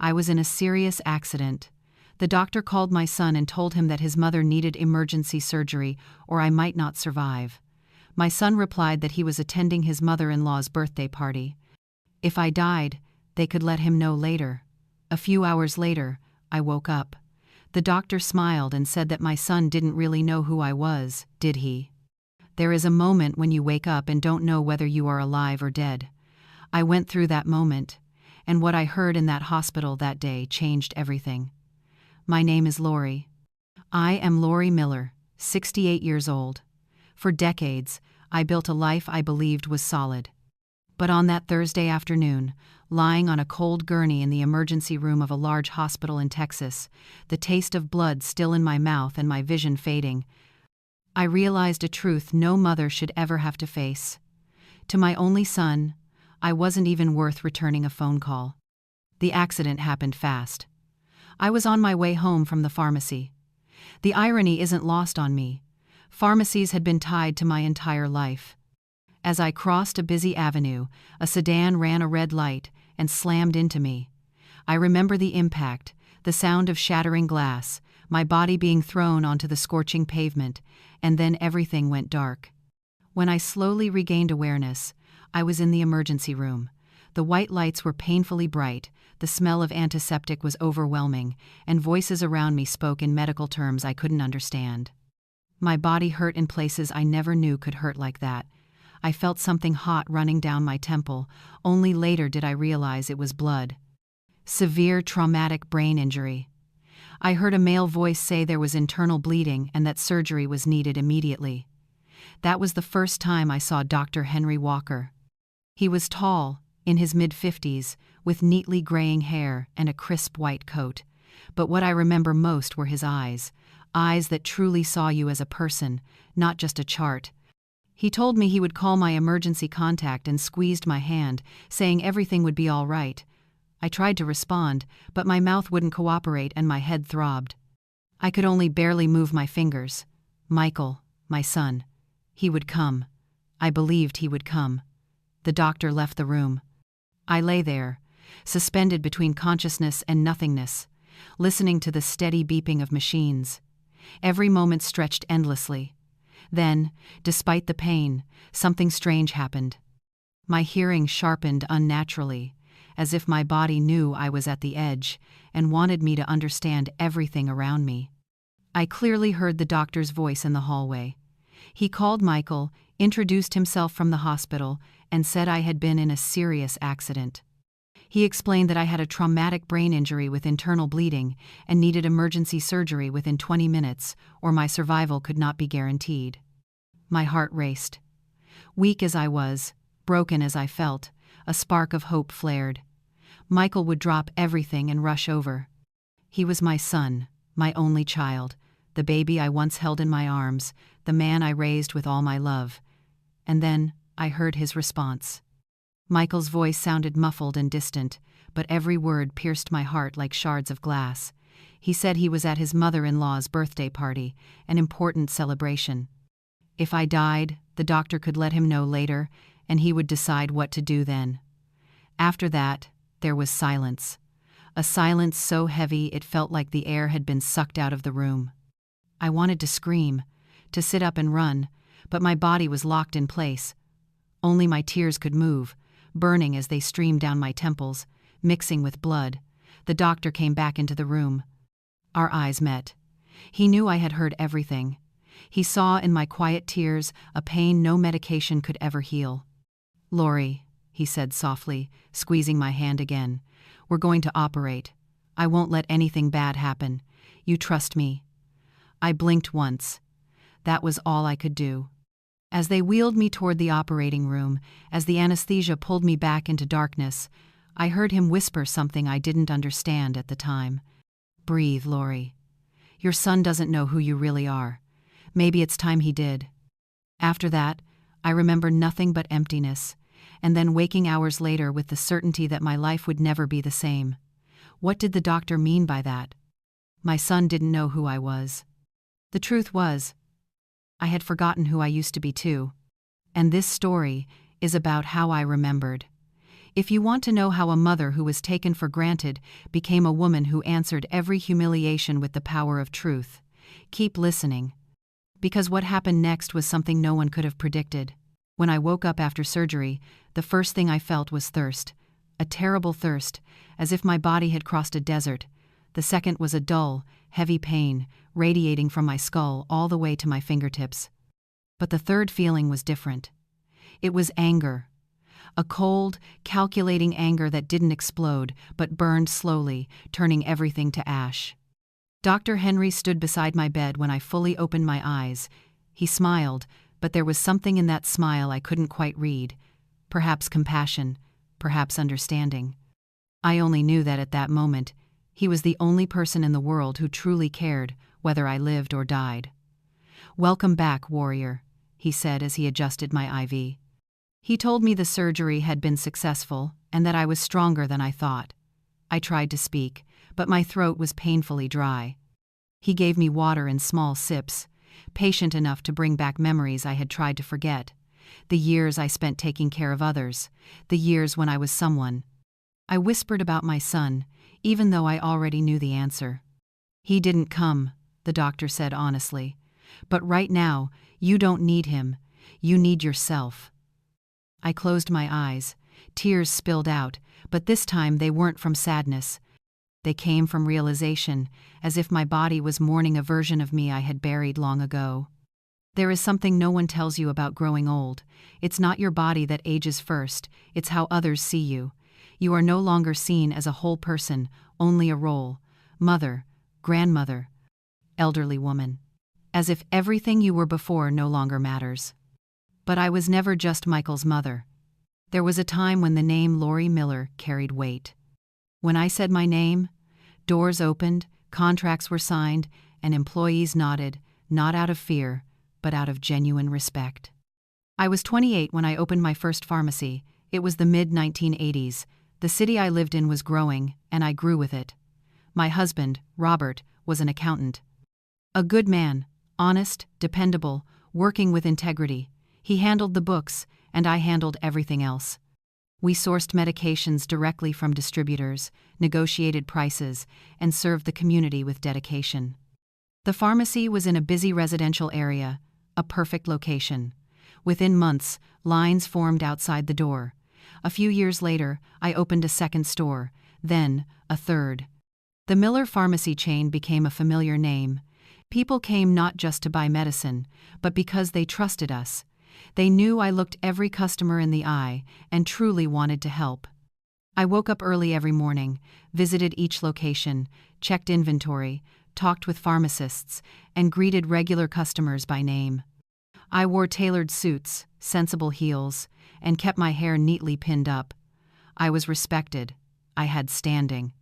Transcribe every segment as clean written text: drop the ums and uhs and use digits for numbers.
I was in a serious accident. The doctor called my son and told him that his mother needed emergency surgery or I might not survive. My son replied that he was attending his mother-in-law's birthday party. If I died, they could let him know later. A few hours later, I woke up. The doctor smiled and said that my son didn't really know who I was, did he? There is a moment when you wake up and don't know whether you are alive or dead. I went through that moment, and what I heard in that hospital that day changed everything. My name is Lori. I am Lori Miller, 68 years old. For decades, I built a life I believed was solid. But on that Thursday afternoon, lying on a cold gurney in the emergency room of a large hospital in Texas, the taste of blood still in my mouth and my vision fading, I realized a truth no mother should ever have to face. To my only son, I wasn't even worth returning a phone call. The accident happened fast. I was on my way home from the pharmacy. The irony isn't lost on me. Pharmacies had been tied to my entire life. As I crossed a busy avenue, a sedan ran a red light and slammed into me. I remember the impact, the sound of shattering glass, my body being thrown onto the scorching pavement, and then everything went dark. When I slowly regained awareness, I was in the emergency room. The white lights were painfully bright, the smell of antiseptic was overwhelming, and voices around me spoke in medical terms I couldn't understand. My body hurt in places I never knew could hurt like that. I felt something hot running down my temple. Only later did I realize it was blood. Severe traumatic brain injury. I heard a male voice say there was internal bleeding and that surgery was needed immediately. That was the first time I saw Dr. Henry Walker. He was tall, in his mid-50s, with neatly graying hair and a crisp white coat. But what I remember most were his eyes that truly saw you as a person, not just a chart. He told me he would call my emergency contact and squeezed my hand, saying everything would be all right. I tried to respond, but my mouth wouldn't cooperate and my head throbbed. I could only barely move my fingers. Michael, my son. He would come. I believed he would come. The doctor left the room. I lay there, suspended between consciousness and nothingness, listening to the steady beeping of machines. Every moment stretched endlessly. Then, despite the pain, something strange happened. My hearing sharpened unnaturally, as if my body knew I was at the edge and wanted me to understand everything around me. I clearly heard the doctor's voice in the hallway. He called Michael, introduced himself from the hospital, and said I had been in a serious accident. He explained that I had a traumatic brain injury with internal bleeding and needed emergency surgery within 20 minutes, or my survival could not be guaranteed. My heart raced. Weak as I was, broken as I felt, a spark of hope flared. Michael would drop everything and rush over. He was my son, my only child, the baby I once held in my arms, the man I raised with all my love. And then I heard his response. Michael's voice sounded muffled and distant, but every word pierced my heart like shards of glass. He said he was at his mother-in-law's birthday party, an important celebration. If I died, the doctor could let him know later, and he would decide what to do then. After that, there was silence. A silence so heavy it felt like the air had been sucked out of the room. I wanted to scream, to sit up and run, but my body was locked in place. Only my tears could move, burning as they streamed down my temples, mixing with blood. The doctor came back into the room. Our eyes met. He knew I had heard everything. He saw in my quiet tears a pain no medication could ever heal. "Lori," he said softly, squeezing my hand again, "we're going to operate. I won't let anything bad happen. You trust me." I blinked once. That was all I could do. As they wheeled me toward the operating room, as the anesthesia pulled me back into darkness, I heard him whisper something I didn't understand at the time. "Breathe, Lori. Your son doesn't know who you really are. Maybe it's time he did." After that, I remember nothing but emptiness, and then waking hours later with the certainty that my life would never be the same. What did the doctor mean by that? My son didn't know who I was. The truth was, I had forgotten who I used to be too. And this story is about how I remembered. If you want to know how a mother who was taken for granted became a woman who answered every humiliation with the power of truth, keep listening. Because what happened next was something no one could have predicted. When I woke up after surgery, the first thing I felt was thirst. A terrible thirst, as if my body had crossed a desert. The second was a dull, heavy pain, radiating from my skull all the way to my fingertips. But the third feeling was different. It was anger. A cold, calculating anger that didn't explode, but burned slowly, turning everything to ash. Dr. Henry stood beside my bed when I fully opened my eyes. He smiled, but there was something in that smile I couldn't quite read. Perhaps compassion, perhaps understanding. I only knew that at that moment, he was the only person in the world who truly cared, whether I lived or died. "Welcome back, warrior," he said as he adjusted my IV. He told me the surgery had been successful and that I was stronger than I thought. I tried to speak, but my throat was painfully dry. He gave me water in small sips, patient enough to bring back memories I had tried to forget. The years I spent taking care of others, the years when I was someone. I whispered about my son, even though I already knew the answer. "He didn't come," the doctor said honestly. "But right now, you don't need him. You need yourself." I closed my eyes. Tears spilled out, but this time they weren't from sadness. They came from realization, as if my body was mourning a version of me I had buried long ago. There is something no one tells you about growing old. It's not your body that ages first, it's how others see you. You are no longer seen as a whole person, only a role. Mother, grandmother, elderly woman. As if everything you were before no longer matters. But I was never just Michael's mother. There was a time when the name Lori Miller carried weight. When I said my name, doors opened, contracts were signed, and employees nodded, not out of fear, but out of genuine respect. I was 28 when I opened my first pharmacy. It was the mid-1980s. The city I lived in was growing, and I grew with it. My husband, Robert, was an accountant. A good man, honest, dependable, working with integrity. He handled the books, and I handled everything else. We sourced medications directly from distributors, negotiated prices, and served the community with dedication. The pharmacy was in a busy residential area, a perfect location. Within months, lines formed outside the door. A few years later, I opened a second store, then a third. The Miller Pharmacy chain became a familiar name. People came not just to buy medicine, but because they trusted us. They knew I looked every customer in the eye and truly wanted to help. I woke up early every morning, visited each location, checked inventory, talked with pharmacists, and greeted regular customers by name. I wore tailored suits, sensible heels, and kept my hair neatly pinned up. I was respected. I had standing.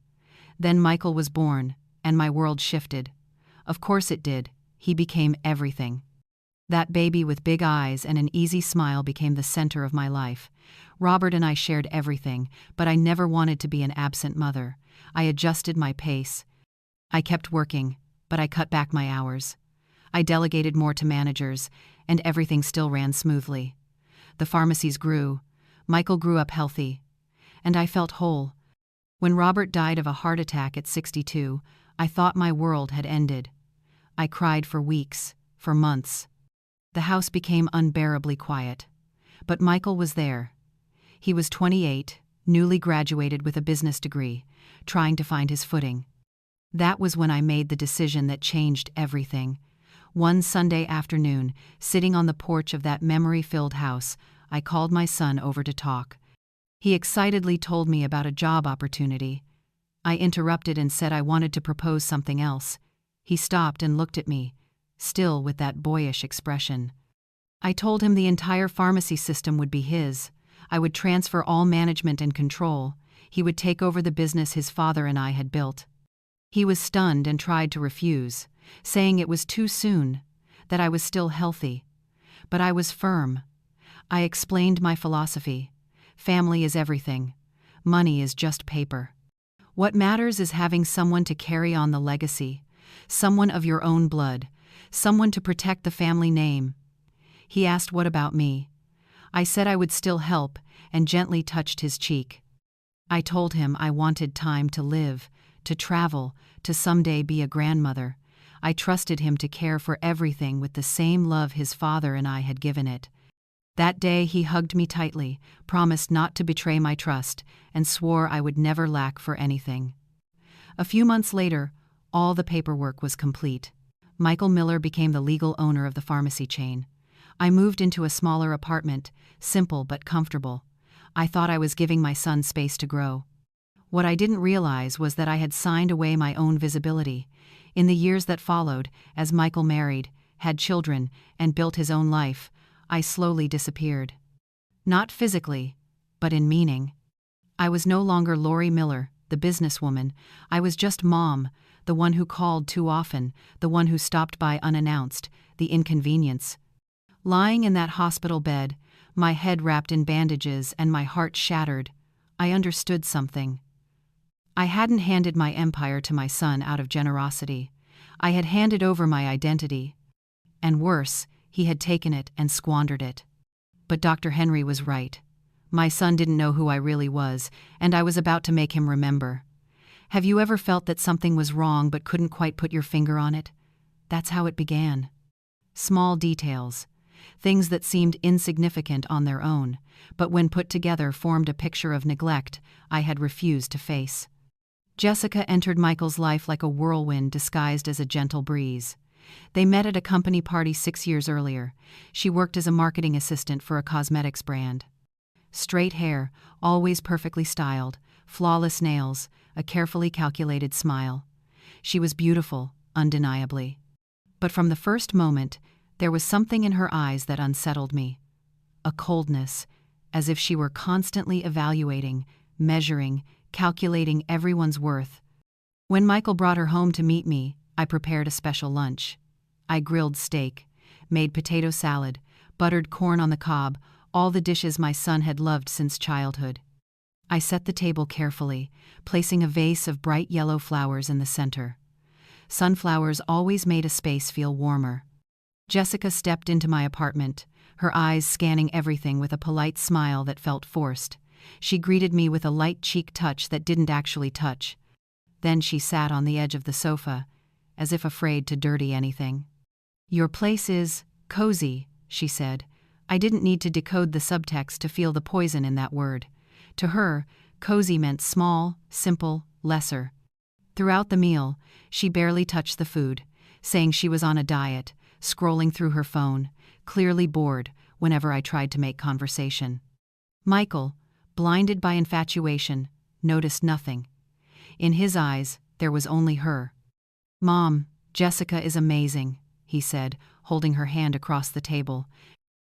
Then Michael was born, and my world shifted. Of course it did. He became everything. That baby with big eyes and an easy smile became the center of my life. Robert and I shared everything, but I never wanted to be an absent mother. I adjusted my pace. I kept working, but I cut back my hours. I delegated more to managers, and everything still ran smoothly. The pharmacies grew. Michael grew up healthy. And I felt whole. When Robert died of a heart attack at 62, I thought my world had ended. I cried for weeks, for months. The house became unbearably quiet. But Michael was there. He was 28, newly graduated with a business degree, trying to find his footing. That was when I made the decision that changed everything. One Sunday afternoon, sitting on the porch of that memory-filled house, I called my son over to talk. He excitedly told me about a job opportunity. I interrupted and said I wanted to propose something else. He stopped and looked at me, still with that boyish expression. I told him the entire pharmacy system would be his. I would transfer all management and control. He would take over the business his father and I had built. He was stunned and tried to refuse, saying it was too soon, that I was still healthy. But I was firm. I explained my philosophy. Family is everything. Money is just paper. What matters is having someone to carry on the legacy, someone of your own blood, someone to protect the family name. He asked what about me. I said I would still help and gently touched his cheek. I told him I wanted time to live, to travel, to someday be a grandmother. I trusted him to care for everything with the same love his father and I had given it. That day he hugged me tightly, promised not to betray my trust, and swore I would never lack for anything. A few months later, all the paperwork was complete. Michael Miller became the legal owner of the pharmacy chain. I moved into a smaller apartment, simple but comfortable. I thought I was giving my son space to grow. What I didn't realize was that I had signed away my own visibility. In the years that followed, as Michael married, had children, and built his own life, I slowly disappeared. Not physically, but in meaning. I was no longer Lori Miller, the businesswoman. I was just Mom, the one who called too often, the one who stopped by unannounced, the inconvenience. Lying in that hospital bed, my head wrapped in bandages and my heart shattered, I understood something. I hadn't handed my empire to my son out of generosity. I had handed over my identity. And worse, he had taken it and squandered it. But Dr. Henry was right. My son didn't know who I really was, and I was about to make him remember. Have you ever felt that something was wrong but couldn't quite put your finger on it? That's how it began. Small details. Things that seemed insignificant on their own, but when put together formed a picture of neglect I had refused to face. Jessica entered Michael's life like a whirlwind disguised as a gentle breeze. They met at a company party 6 years earlier. She worked as a marketing assistant for a cosmetics brand. Straight hair, always perfectly styled, flawless nails, a carefully calculated smile. She was beautiful, undeniably. But from the first moment, there was something in her eyes that unsettled me. A coldness, as if she were constantly evaluating, measuring, calculating everyone's worth. When Michael brought her home to meet me, I prepared a special lunch. I grilled steak, made potato salad, buttered corn on the cob, all the dishes my son had loved since childhood. I set the table carefully, placing a vase of bright yellow flowers in the center. Sunflowers always made a space feel warmer. Jessica stepped into my apartment, her eyes scanning everything with a polite smile that felt forced. She greeted me with a light cheek touch that didn't actually touch. Then she sat on the edge of the sofa, as if afraid to dirty anything. "Your place is cozy," she said. I didn't need to decode the subtext to feel the poison in that word. To her, cozy meant small, simple, lesser. Throughout the meal, she barely touched the food, saying she was on a diet, scrolling through her phone, clearly bored whenever I tried to make conversation. Michael, blinded by infatuation, noticed nothing. In his eyes, there was only her. "Mom, Jessica is amazing," he said, holding her hand across the table.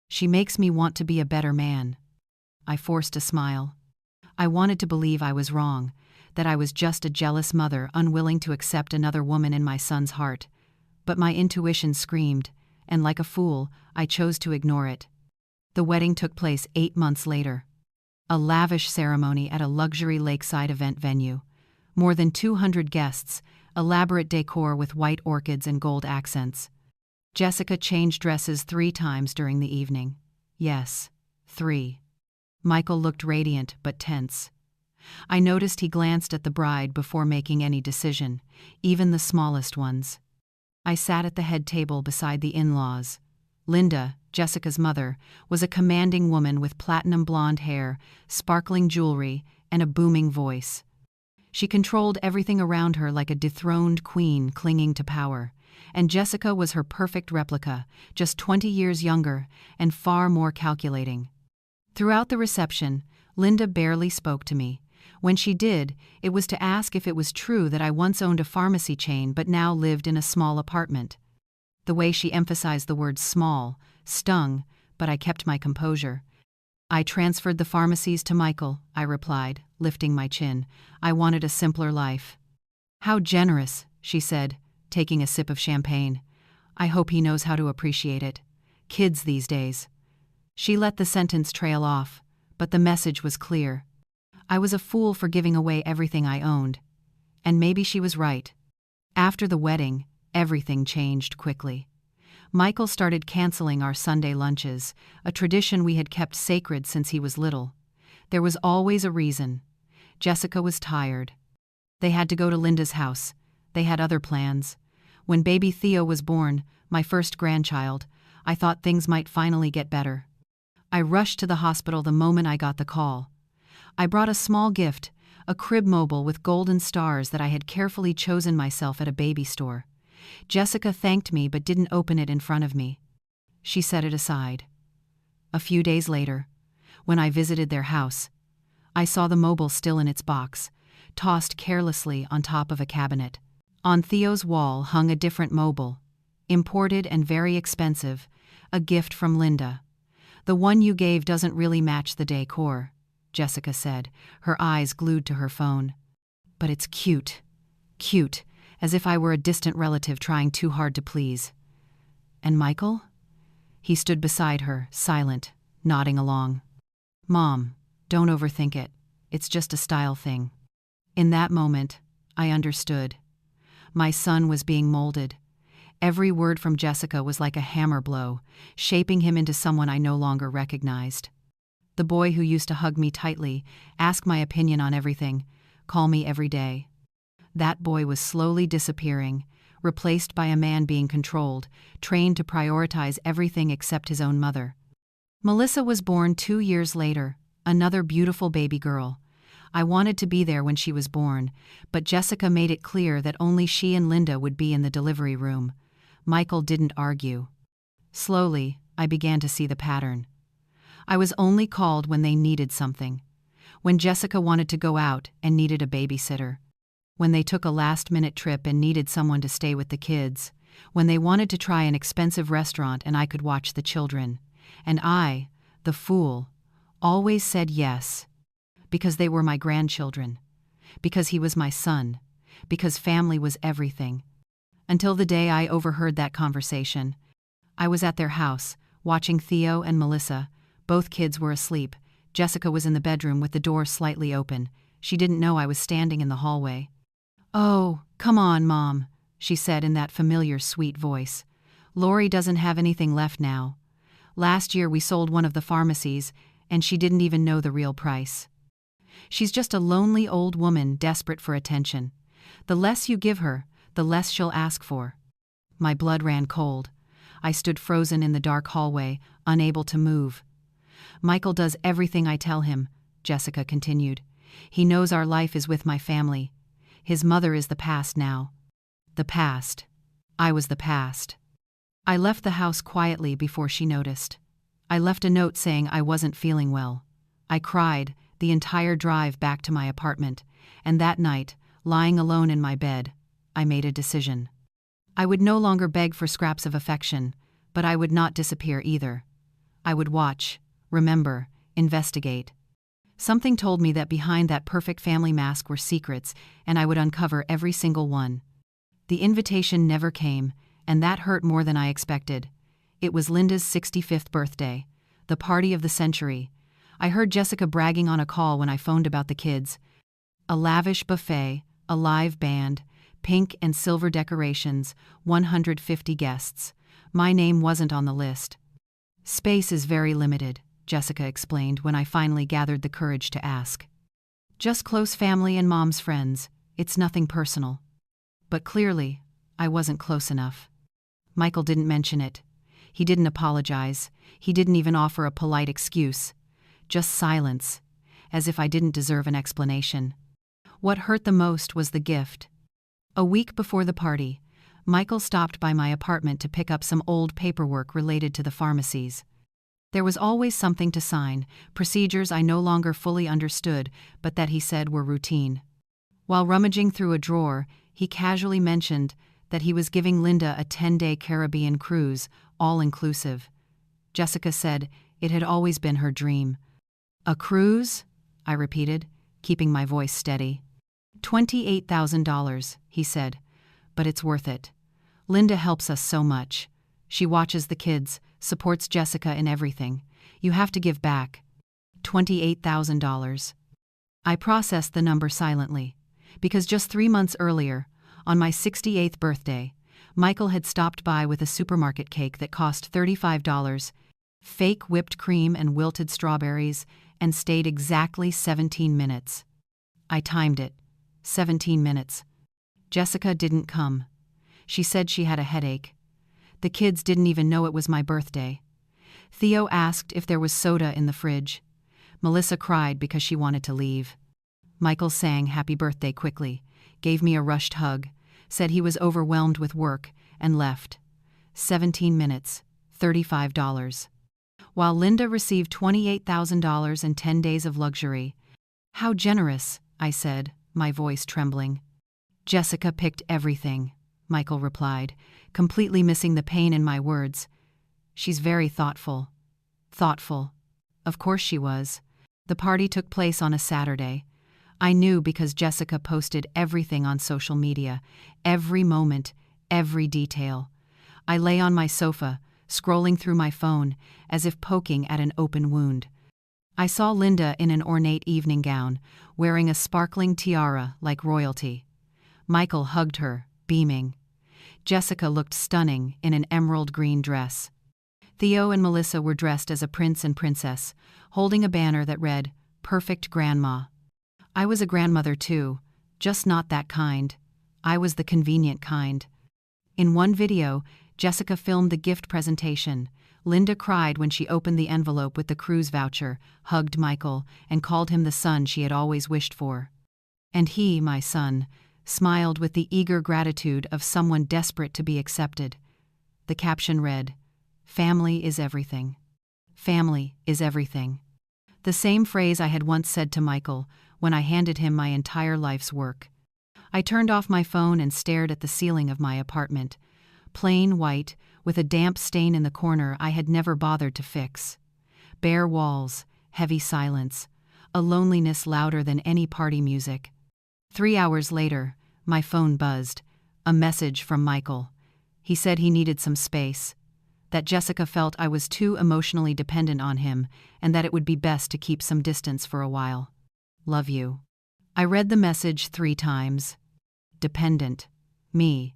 "She makes me want to be a better man." I forced a smile. I wanted to believe I was wrong, that I was just a jealous mother unwilling to accept another woman in my son's heart. But my intuition screamed, and like a fool, I chose to ignore it. The wedding took place 8 months later. A lavish ceremony at a luxury lakeside event venue. More than 200 guests, elaborate decor with white orchids and gold accents. Jessica changed dresses 3 times during the evening. Yes, 3. Michael looked radiant but tense. I noticed he glanced at the bride before making any decision, even the smallest ones. I sat at the head table beside the in-laws. Linda, Jessica's mother, was a commanding woman with platinum blonde hair, sparkling jewelry, and a booming voice. She controlled everything around her like a dethroned queen clinging to power, and Jessica was her perfect replica, just 20 years younger and far more calculating. Throughout the reception, Linda barely spoke to me. When she did, it was to ask if it was true that I once owned a pharmacy chain but now lived in a small apartment. The way she emphasized the word small stung, but I kept my composure. "I transferred the pharmacies to Michael," I replied, lifting my chin. "I wanted a simpler life." "How generous," she said, taking a sip of champagne. "I hope he knows how to appreciate it. Kids these days." She let the sentence trail off, but the message was clear. I was a fool for giving away everything I owned. And maybe she was right. After the wedding, everything changed quickly. Michael started canceling our Sunday lunches, a tradition we had kept sacred since he was little. There was always a reason. Jessica was tired. They had to go to Linda's house. They had other plans. When baby Theo was born, my first grandchild, I thought things might finally get better. I rushed to the hospital the moment I got the call. I brought a small gift, a crib mobile with golden stars that I had carefully chosen myself at a baby store. Jessica thanked me but didn't open it in front of me. She set it aside. A few days later, when I visited their house, I saw the mobile still in its box, tossed carelessly on top of a cabinet. On Theo's wall hung a different mobile, imported and very expensive, a gift from Linda. "The one you gave doesn't really match the decor," Jessica said, her eyes glued to her phone. "But it's cute. Cute, as if I were a distant relative trying too hard to please." "And Michael?" He stood beside her, silent, nodding along. "Mom, don't overthink it. It's just a style thing." In that moment, I understood. My son was being molded. Every word from Jessica was like a hammer blow, shaping him into someone I no longer recognized. The boy who used to hug me tightly, ask my opinion on everything, call me every day. That boy was slowly disappearing, replaced by a man being controlled, trained to prioritize everything except his own mother. Melissa was born 2 years later, another beautiful baby girl. I wanted to be there when she was born, but Jessica made it clear that only she and Linda would be in the delivery room. Michael didn't argue. Slowly, I began to see the pattern. I was only called when they needed something. When Jessica wanted to go out and needed a babysitter. When they took a last-minute trip and needed someone to stay with the kids. When they wanted to try an expensive restaurant and I could watch the children. And I, the fool, always said yes. Because they were my grandchildren. Because he was my son. Because family was everything. Until the day I overheard that conversation. I was at their house, watching Theo and Melissa. Both kids were asleep. Jessica was in the bedroom with the door slightly open. She didn't know I was standing in the hallway. "Oh, come on, Mom," she said in that familiar, sweet voice. "Lori doesn't have anything left now. Last year we sold one of the pharmacies, and she didn't even know the real price. She's just a lonely old woman desperate for attention. The less you give her, the less she'll ask for." My blood ran cold. I stood frozen in the dark hallway, unable to move. "Michael does everything I tell him," Jessica continued. "He knows our life is with my family. His mother is the past now." The past. I was the past. I left the house quietly before she noticed. I left a note saying I wasn't feeling well. I cried the entire drive back to my apartment, and that night, lying alone in my bed, I made a decision. I would no longer beg for scraps of affection, but I would not disappear either. I would watch, remember, investigate. Something told me that behind that perfect family mask were secrets, and I would uncover every single one. The invitation never came, and that hurt more than I expected. It was Linda's 65th birthday, the party of the century. I heard Jessica bragging on a call when I phoned about the kids. A lavish buffet, a live band, pink and silver decorations, 150 guests. My name wasn't on the list. "Space is very limited," Jessica explained when I finally gathered the courage to ask. "Just close family and Mom's friends. It's nothing personal." But clearly, I wasn't close enough. Michael didn't mention it. He didn't apologize. He didn't even offer a polite excuse. Just silence, as if I didn't deserve an explanation. What hurt the most was the gift. A week before the party, Michael stopped by my apartment to pick up some old paperwork related to the pharmacies. There was always something to sign, procedures I no longer fully understood, but that he said were routine. While rummaging through a drawer, he casually mentioned that he was giving Linda a 10-day Caribbean cruise, all-inclusive. Jessica said it had always been her dream. "A cruise?" I repeated, keeping my voice steady. $28,000, he said, "but it's worth it. Linda helps us so much. She watches the kids, supports Jessica in everything. You have to give back. $28,000. I processed the number silently, because just 3 months earlier, on my 68th birthday, Michael had stopped by with a supermarket cake that cost $35, fake whipped cream and wilted strawberries, and stayed exactly 17 minutes. I timed it. 17 minutes. Jessica didn't come. She said she had a headache. The kids didn't even know it was my birthday. Theo asked if there was soda in the fridge. Melissa cried because she wanted to leave. Michael sang happy birthday quickly, gave me a rushed hug, said he was overwhelmed with work, and left. 17 minutes, $35. While Linda received $28,000 and 10 days of luxury. How generous, I said, my voice trembling. Jessica picked everything, Michael replied, completely missing the pain in my words. She's very thoughtful. Thoughtful. Of course she was. The party took place on a Saturday. I knew because Jessica posted everything on social media, every moment, every detail. I lay on my sofa, scrolling through my phone, as if poking at an open wound. I saw Linda in an ornate evening gown, wearing a sparkling tiara like royalty. Michael hugged her, beaming. Jessica looked stunning in an emerald green dress. Theo and Melissa were dressed as a prince and princess, holding a banner that read, "Perfect Grandma." I was a grandmother too, just not that kind. I was the convenient kind. In one video, Jessica filmed the gift presentation. Linda cried when she opened the envelope with the cruise voucher, hugged Michael, and called him the son she had always wished for. And he, my son, smiled with the eager gratitude of someone desperate to be accepted. The caption read, "Family is everything. Family is everything." The same phrase I had once said to Michael when I handed him my entire life's work. I turned off my phone and stared at the ceiling of my apartment. Plain white, with a damp stain in the corner I had never bothered to fix. Bare walls, heavy silence, a loneliness louder than any party music. 3 hours later, my phone buzzed. A message from Michael. He said he needed some space. That Jessica felt I was too emotionally dependent on him, and that it would be best to keep some distance for a while. Love you. I read the message 3 times. Dependent. Me.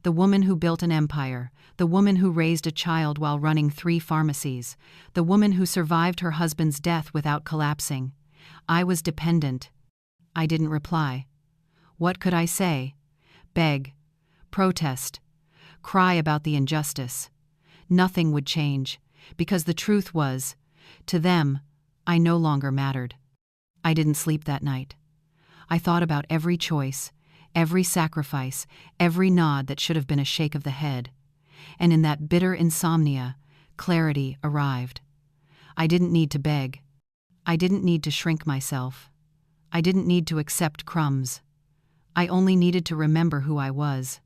The woman who built an empire, the woman who raised a child while running 3 pharmacies, the woman who survived her husband's death without collapsing. I was dependent. I didn't reply. What could I say? Beg. Protest. Cry about the injustice. Nothing would change, because the truth was, to them, I no longer mattered. I didn't sleep that night. I thought about every choice, every sacrifice, every nod that should have been a shake of the head. And in that bitter insomnia, clarity arrived. I didn't need to beg. I didn't need to shrink myself. I didn't need to accept crumbs. I only needed to remember who I was.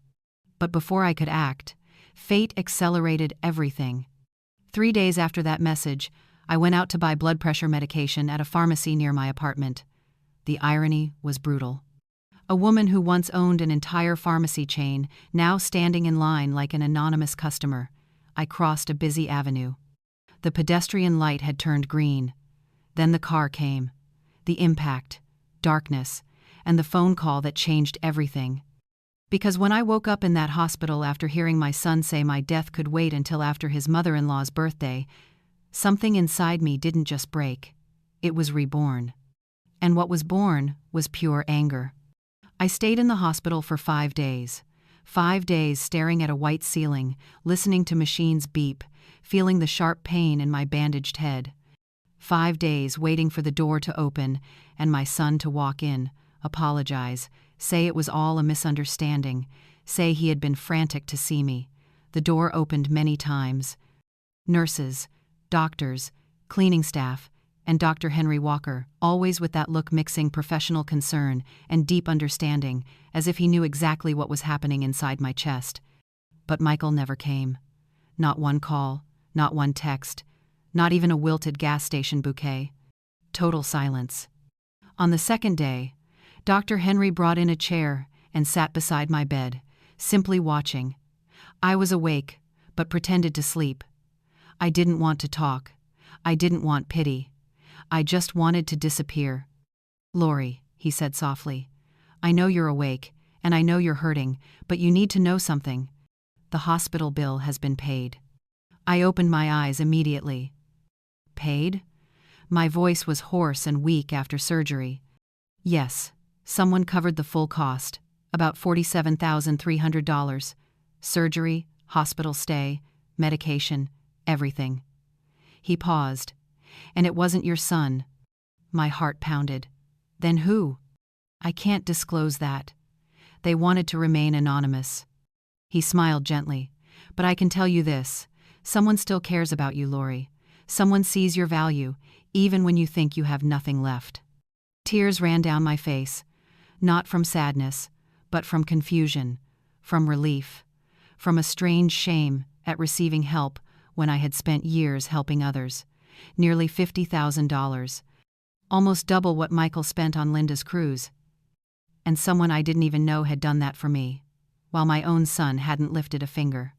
But before I could act, fate accelerated everything. 3 days after that message, I went out to buy blood pressure medication at a pharmacy near my apartment. The irony was brutal. A woman who once owned an entire pharmacy chain, now standing in line like an anonymous customer. I crossed a busy avenue. The pedestrian light had turned green. Then the car came. The impact, darkness, and the phone call that changed everything. Because when I woke up in that hospital after hearing my son say my death could wait until after his mother-in-law's birthday, something inside me didn't just break. It was reborn. And what was born was pure anger. I stayed in the hospital for 5 days. 5 days staring at a white ceiling, listening to machines beep, feeling the sharp pain in my bandaged head. 5 days waiting for the door to open and my son to walk in, apologize, say it was all a misunderstanding, say he had been frantic to see me. The door opened many times. Nurses, doctors, cleaning staff, and Dr. Henry Walker, always with that look mixing professional concern and deep understanding, as if he knew exactly what was happening inside my chest. But Michael never came. Not one call, not one text, not even a wilted gas station bouquet. Total silence. On the second day, Dr. Henry brought in a chair and sat beside my bed, simply watching. I was awake, but pretended to sleep. I didn't want to talk. I didn't want pity. I just wanted to disappear. "Lori," he said softly, "I know you're awake, and I know you're hurting, but you need to know something. The hospital bill has been paid." I opened my eyes immediately. Paid? My voice was hoarse and weak after surgery. Yes, Someone covered the full cost, about $47,300. Surgery, hospital stay, medication, everything. He paused. And it wasn't your son. My heart pounded. Then who? I can't disclose that. They wanted to remain anonymous. He smiled gently. But I can tell you this. Someone still cares about you, Lori. Someone sees your value, even when you think you have nothing left. Tears ran down my face. Not from sadness, but from confusion, from relief, from a strange shame at receiving help when I had spent years helping others. Nearly $50,000. Almost double what Michael spent on Linda's cruise. And someone I didn't even know had done that for me, while my own son hadn't lifted a finger.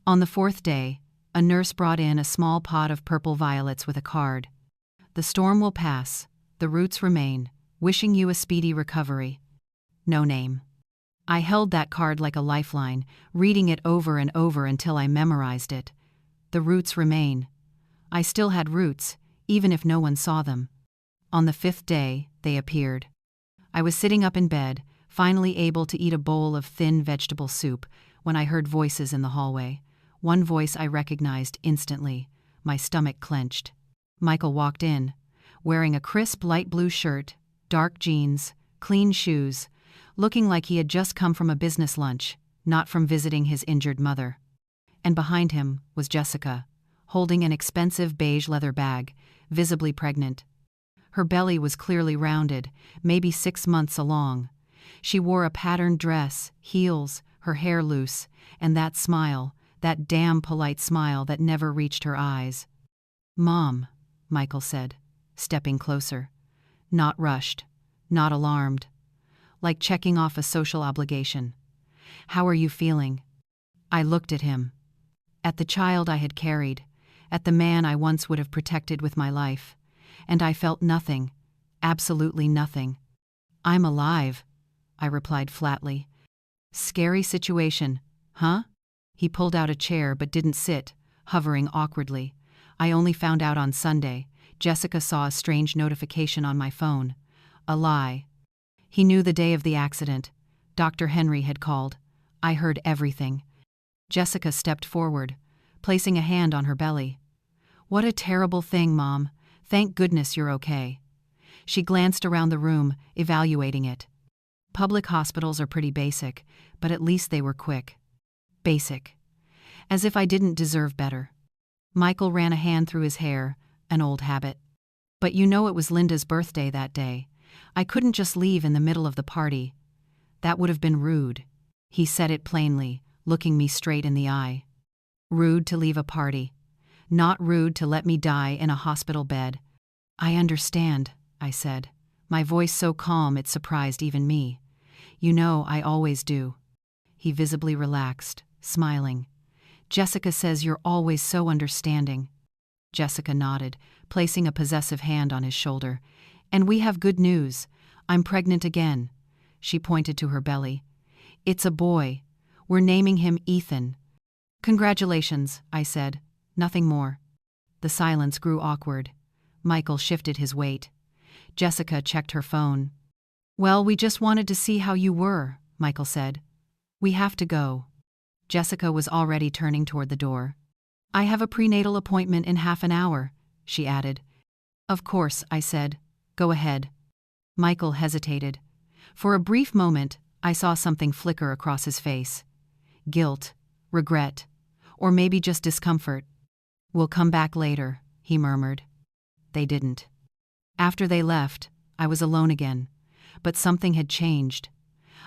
On the fourth day, a nurse brought in a small pot of purple violets with a card. The storm will pass, the roots remain, wishing you a speedy recovery. No name. I held that card like a lifeline, reading it over and over until I memorized it. The roots remain. I still had roots, even if no one saw them. On the fifth day, they appeared. I was sitting up in bed, finally able to eat a bowl of thin vegetable soup, when I heard voices in the hallway. One voice I recognized instantly. My stomach clenched. Michael walked in, wearing a crisp light blue shirt, dark jeans, clean shoes, looking like he had just come from a business lunch, not from visiting his injured mother. And behind him was Jessica, holding an expensive beige leather bag, visibly pregnant. Her belly was clearly rounded, maybe 6 months along. She wore a patterned dress, heels, her hair loose, and that smile, that damn polite smile that never reached her eyes. "Mom," Michael said, stepping closer. Not rushed, not alarmed. Like checking off a social obligation. "How are you feeling?" I looked at him. At the child I had carried, at the man I once would have protected with my life, and I felt nothing, absolutely nothing. "I'm alive," I replied flatly. "Scary situation, huh?" He pulled out a chair but didn't sit, hovering awkwardly. "I only found out on Sunday. Jessica saw a strange notification on my phone. A lie. He knew the day of the accident. Dr. Henry had called. I heard everything." Jessica stepped forward, placing a hand on her belly. "What a terrible thing, Mom. Thank goodness you're okay." She glanced around the room, evaluating it. Public hospitals are pretty basic, but at least they were quick. Basic. As if I didn't deserve better. Michael ran a hand through his hair, an old habit. "But you know it was Linda's birthday that day. I couldn't just leave in the middle of the party. That would have been rude." He said it plainly, looking me straight in the eye. Rude to leave a party. Not rude to let me die in a hospital bed. "I understand," I said, my voice so calm it surprised even me. "You know I always do." He visibly relaxed, smiling. "Jessica says you're always so understanding." Jessica nodded, placing a possessive hand on his shoulder. "And we have good news. I'm pregnant again." She pointed to her belly. "It's a boy. We're naming him Ethan." "Congratulations," I said. Nothing more. The silence grew awkward. Michael shifted his weight. Jessica checked her phone. "Well, we just wanted to see how you were," Michael said. "We have to go." Jessica was already turning toward the door. "I have a prenatal appointment in half an hour," she added. "Of course," I said. "Go ahead." Michael hesitated. For a brief moment, I saw something flicker across his face. Guilt, regret, or maybe just discomfort. "We'll come back later," he murmured. They didn't. After they left, I was alone again. But something had changed.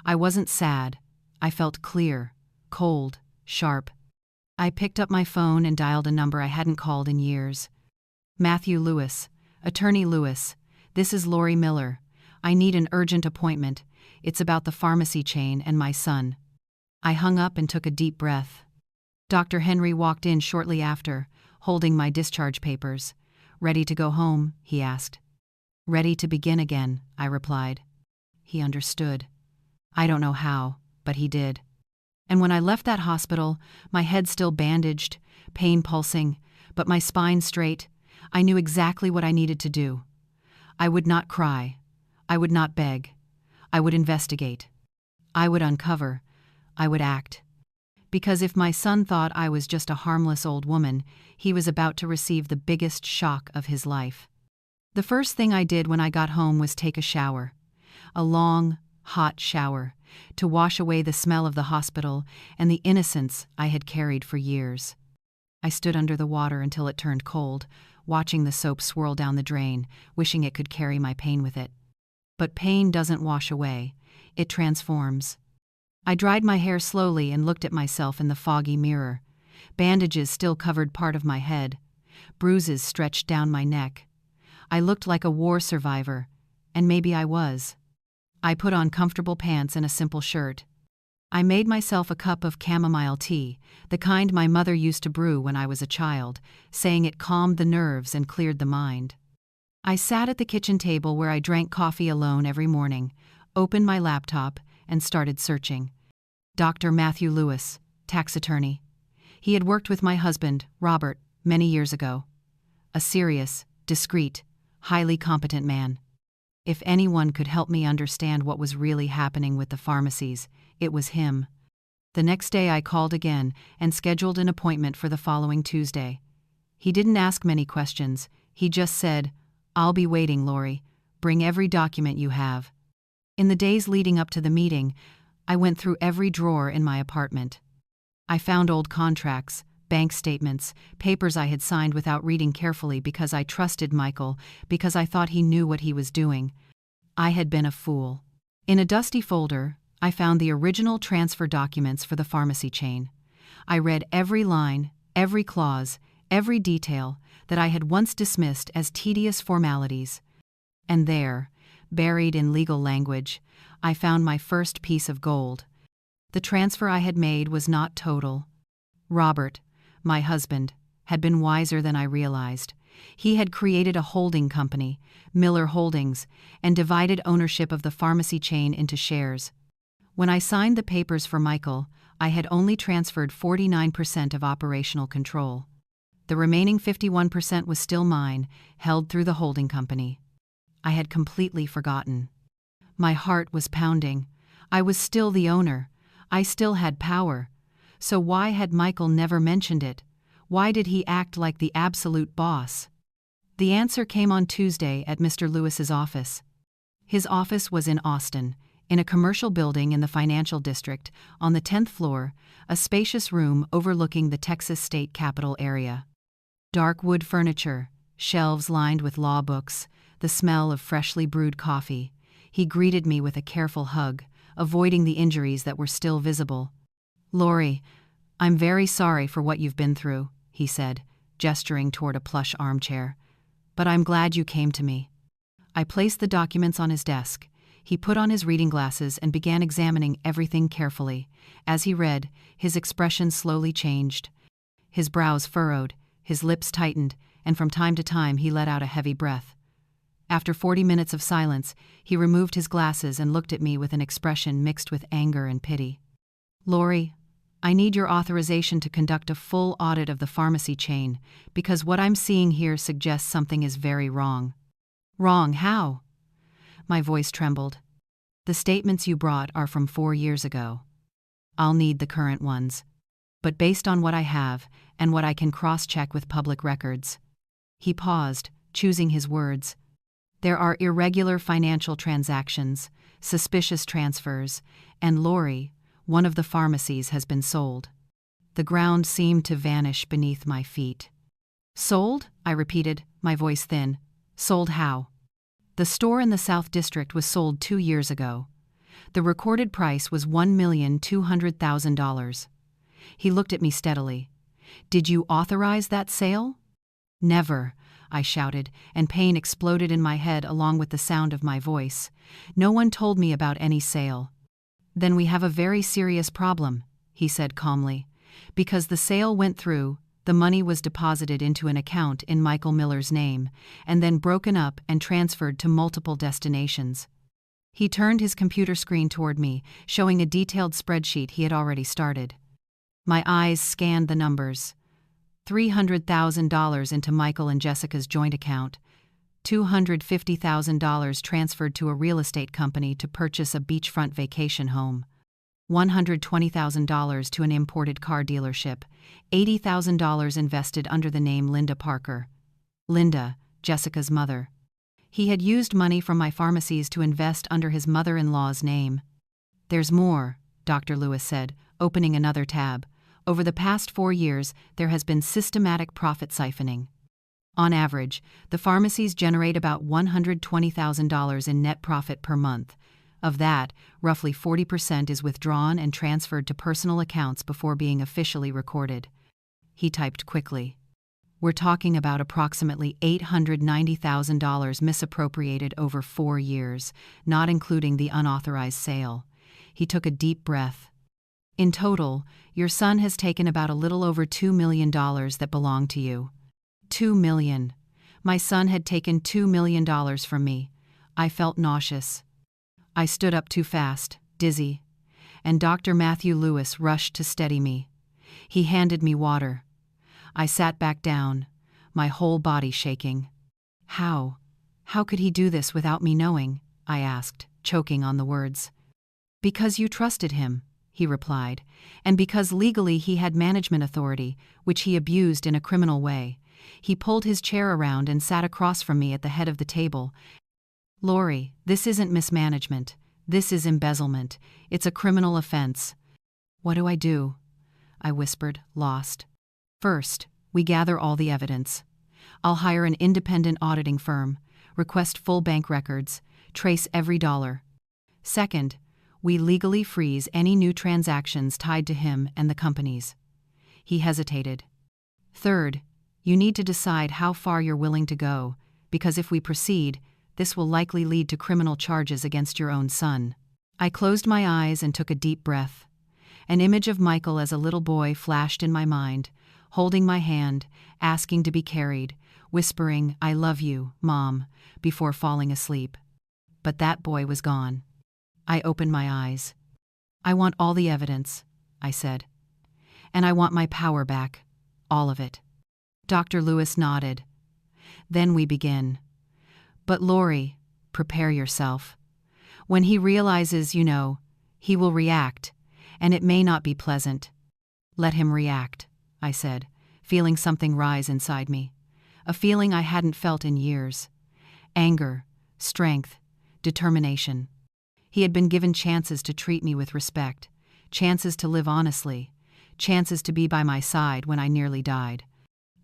I wasn't sad. I felt clear, cold, sharp. I picked up my phone and dialed a number I hadn't called in years. "Matthew Lewis, Attorney Lewis. This is Lori Miller. I need an urgent appointment. It's about the pharmacy chain and my son." I hung up and took a deep breath. Dr. Henry walked in shortly after, holding my discharge papers. "Ready to go home?" he asked. "Ready to begin again," I replied. He understood. I don't know how, but he did. And when I left that hospital, my head still bandaged, pain pulsing, but my spine straight, I knew exactly what I needed to do. I would not cry. I would not beg. I would investigate. I would uncover. I would act. Because if my son thought I was just a harmless old woman, he was about to receive the biggest shock of his life. The first thing I did when I got home was take a shower. A long, hot shower, to wash away the smell of the hospital and the innocence I had carried for years. I stood under the water until it turned cold, watching the soap swirl down the drain, wishing it could carry my pain with it. But pain doesn't wash away, it transforms. I dried my hair slowly and looked at myself in the foggy mirror. Bandages still covered part of my head. Bruises stretched down my neck. I looked like a war survivor, and maybe I was. I put on comfortable pants and a simple shirt. I made myself a cup of chamomile tea, the kind my mother used to brew when I was a child, saying it calmed the nerves and cleared the mind. I sat at the kitchen table where I drank coffee alone every morning, opened my laptop, and started searching. Dr. Matthew Lewis, tax attorney. He had worked with my husband, Robert, many years ago. A serious, discreet, highly competent man. If anyone could help me understand what was really happening with the pharmacies, it was him. The next day I called again and scheduled an appointment for the following Tuesday. He didn't ask many questions. He just said, "I'll be waiting, Lori. Bring every document you have." In the days leading up to the meeting, I went through every drawer in my apartment. I found old contracts, bank statements, papers I had signed without reading carefully because I trusted Michael, because I thought he knew what he was doing. I had been a fool. In a dusty folder, I found the original transfer documents for the pharmacy chain. I read every line, every clause, every detail that I had once dismissed as tedious formalities. And there, buried in legal language, I found my first piece of gold. The transfer I had made was not total. Robert, my husband, had been wiser than I realized. He had created a holding company, Miller Holdings, and divided ownership of the pharmacy chain into shares. When I signed the papers for Michael, I had only transferred 49% of operational control. The remaining 51% was still mine, held through the holding company. I had completely forgotten. My heart was pounding. I was still the owner. I still had power. So why had Michael never mentioned it? Why did he act like the absolute boss? The answer came on Tuesday at Mr. Lewis's office. His office was in Austin, in a commercial building in the financial district, on the 10th floor, a spacious room overlooking the Texas state capitol area. Dark wood furniture, shelves lined with law books, the smell of freshly brewed coffee. He greeted me with a careful hug, avoiding the injuries that were still visible. "Lori, I'm very sorry for what you've been through," he said, gesturing toward a plush armchair. "But I'm glad you came to me." I placed the documents on his desk. He put on his reading glasses and began examining everything carefully. As he read, his expression slowly changed. His brows furrowed, his lips tightened, and from time to time he let out a heavy breath. After 40 minutes of silence, he removed his glasses and looked at me with an expression mixed with anger and pity. "Lori, I need your authorization to conduct a full audit of the pharmacy chain, because what I'm seeing here suggests something is very wrong." "Wrong, how?" My voice trembled. "The statements you brought are from 4 years ago. I'll need the current ones. But based on what I have, and what I can cross-check with public records." He paused, choosing his words. "There are irregular financial transactions, suspicious transfers, and Lori, one of the pharmacies, has been sold." The ground seemed to vanish beneath my feet. "Sold?" I repeated, my voice thin. "Sold how?" "The store in the South District was sold 2 years ago. The recorded price was $1,200,000. He looked at me steadily. "Did you authorize that sale?" "Never," I shouted, and pain exploded in my head along with the sound of my voice. "No one told me about any sale." "Then we have a very serious problem," he said calmly. "Because the sale went through, the money was deposited into an account in Michael Miller's name, and then broken up and transferred to multiple destinations." He turned his computer screen toward me, showing a detailed spreadsheet he had already started. My eyes scanned the numbers. $300,000 into Michael and Jessica's joint account, $250,000 transferred to a real estate company to purchase a beachfront vacation home, $120,000 to an imported car dealership, $80,000 invested under the name Linda Parker. Linda, Jessica's mother. He had used money from my pharmacies to invest under his mother-in-law's name. There's more, Dr. Lewis said, opening another tab. Over the past 4 years, there has been systematic profit siphoning. On average, the pharmacies generate about $120,000 in net profit per month. Of that, roughly 40% is withdrawn and transferred to personal accounts before being officially recorded. He typed quickly. We're talking about approximately $890,000 misappropriated over 4 years, not including the unauthorized sale. He took a deep breath. In total, your son has taken about a little over $2 million that belonged to you. $2 million. My son had taken $2 million from me. I felt nauseous. I stood up too fast, dizzy, and Dr. Matthew Lewis rushed to steady me. He handed me water. I sat back down, my whole body shaking. How could he do this without me knowing? I asked, choking on the words. Because you trusted him, he replied, and because legally he had management authority, which he abused in a criminal way. He pulled his chair around and sat across from me at the head of the table. Lori, this isn't mismanagement. This is embezzlement. It's a criminal offense. What do I do? I whispered, lost. First, we gather all the evidence. I'll hire an independent auditing firm, request full bank records, trace every dollar. Second, we legally freeze any new transactions tied to him and the companies. He hesitated. Third, you need to decide how far you're willing to go, because if we proceed, this will likely lead to criminal charges against your own son. I closed my eyes and took a deep breath. An image of Michael as a little boy flashed in my mind, holding my hand, asking to be carried, whispering, "I love you, Mom," before falling asleep. But that boy was gone. I opened my eyes. I want all the evidence, I said. And I want my power back, all of it. Dr. Lewis nodded. Then we begin. But Lori, prepare yourself. When he realizes, he will react, and it may not be pleasant. Let him react, I said, feeling something rise inside me. A feeling I hadn't felt in years. Anger, strength, determination. He had been given chances to treat me with respect, chances to live honestly, chances to be by my side when I nearly died.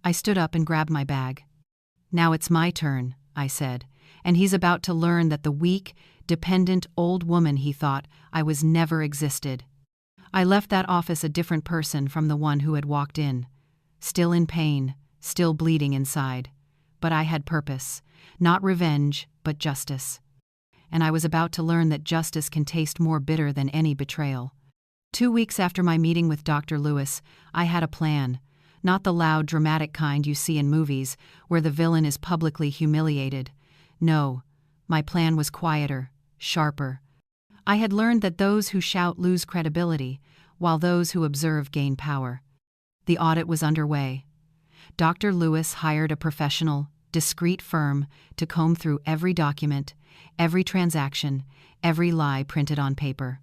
I stood up and grabbed my bag. Now it's my turn, I said, and he's about to learn that the weak, dependent old woman he thought I was never existed. I left that office a different person from the one who had walked in. Still in pain, still bleeding inside. But I had purpose, not revenge, but justice. And I was about to learn that justice can taste more bitter than any betrayal. 2 weeks after my meeting with Dr. Lewis, I had a plan. Not the loud, dramatic kind you see in movies, where the villain is publicly humiliated. No, my plan was quieter, sharper. I had learned that those who shout lose credibility, while those who observe gain power. The audit was underway. Dr. Lewis hired a professional, discreet firm to comb through every document, every transaction, every lie printed on paper.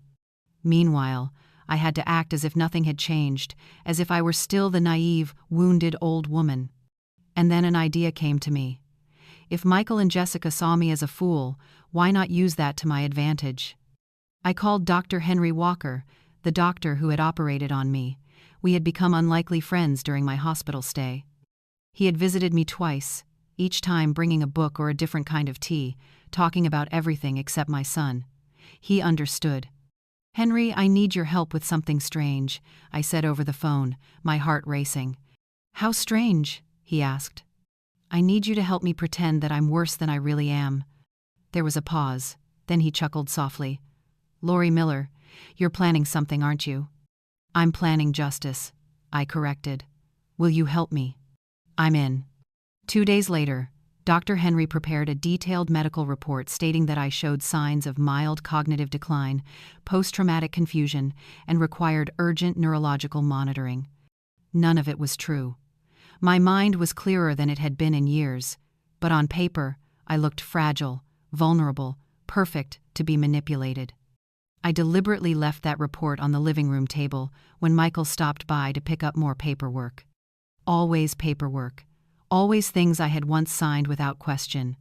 Meanwhile, I had to act as if nothing had changed, as if I were still the naive, wounded old woman. And then an idea came to me. If Michael and Jessica saw me as a fool, why not use that to my advantage? I called Dr. Henry Walker, the doctor who had operated on me. We had become unlikely friends during my hospital stay. He had visited me twice, each time bringing a book or a different kind of tea, talking about everything except my son. He understood. "Henry, I need your help with something strange," I said over the phone, my heart racing. "How strange?" he asked. "I need you to help me pretend that I'm worse than I really am." There was a pause. Then he chuckled softly. "Lori Miller, you're planning something, aren't you?" "I'm planning justice," I corrected. "Will you help me?" "I'm in." 2 days later, Dr. Henry prepared a detailed medical report stating that I showed signs of mild cognitive decline, post-traumatic confusion, and required urgent neurological monitoring. None of it was true. My mind was clearer than it had been in years, but on paper, I looked fragile, vulnerable, perfect to be manipulated. I deliberately left that report on the living room table when Michael stopped by to pick up more paperwork. Always paperwork. Always things I had once signed without question.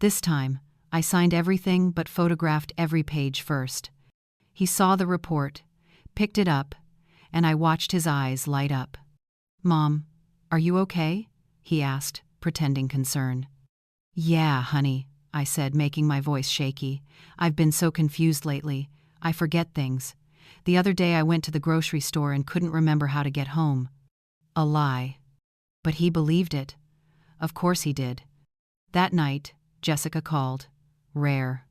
This time, I signed everything but photographed every page first. He saw the report, picked it up, and I watched his eyes light up. "Mom, are you okay?" he asked, pretending concern. "Yeah, honey," I said, making my voice shaky. "I've been so confused lately. I forget things. The other day I went to the grocery store and couldn't remember how to get home." A lie. But he believed it. Of course he did. That night, Jessica called. Rare.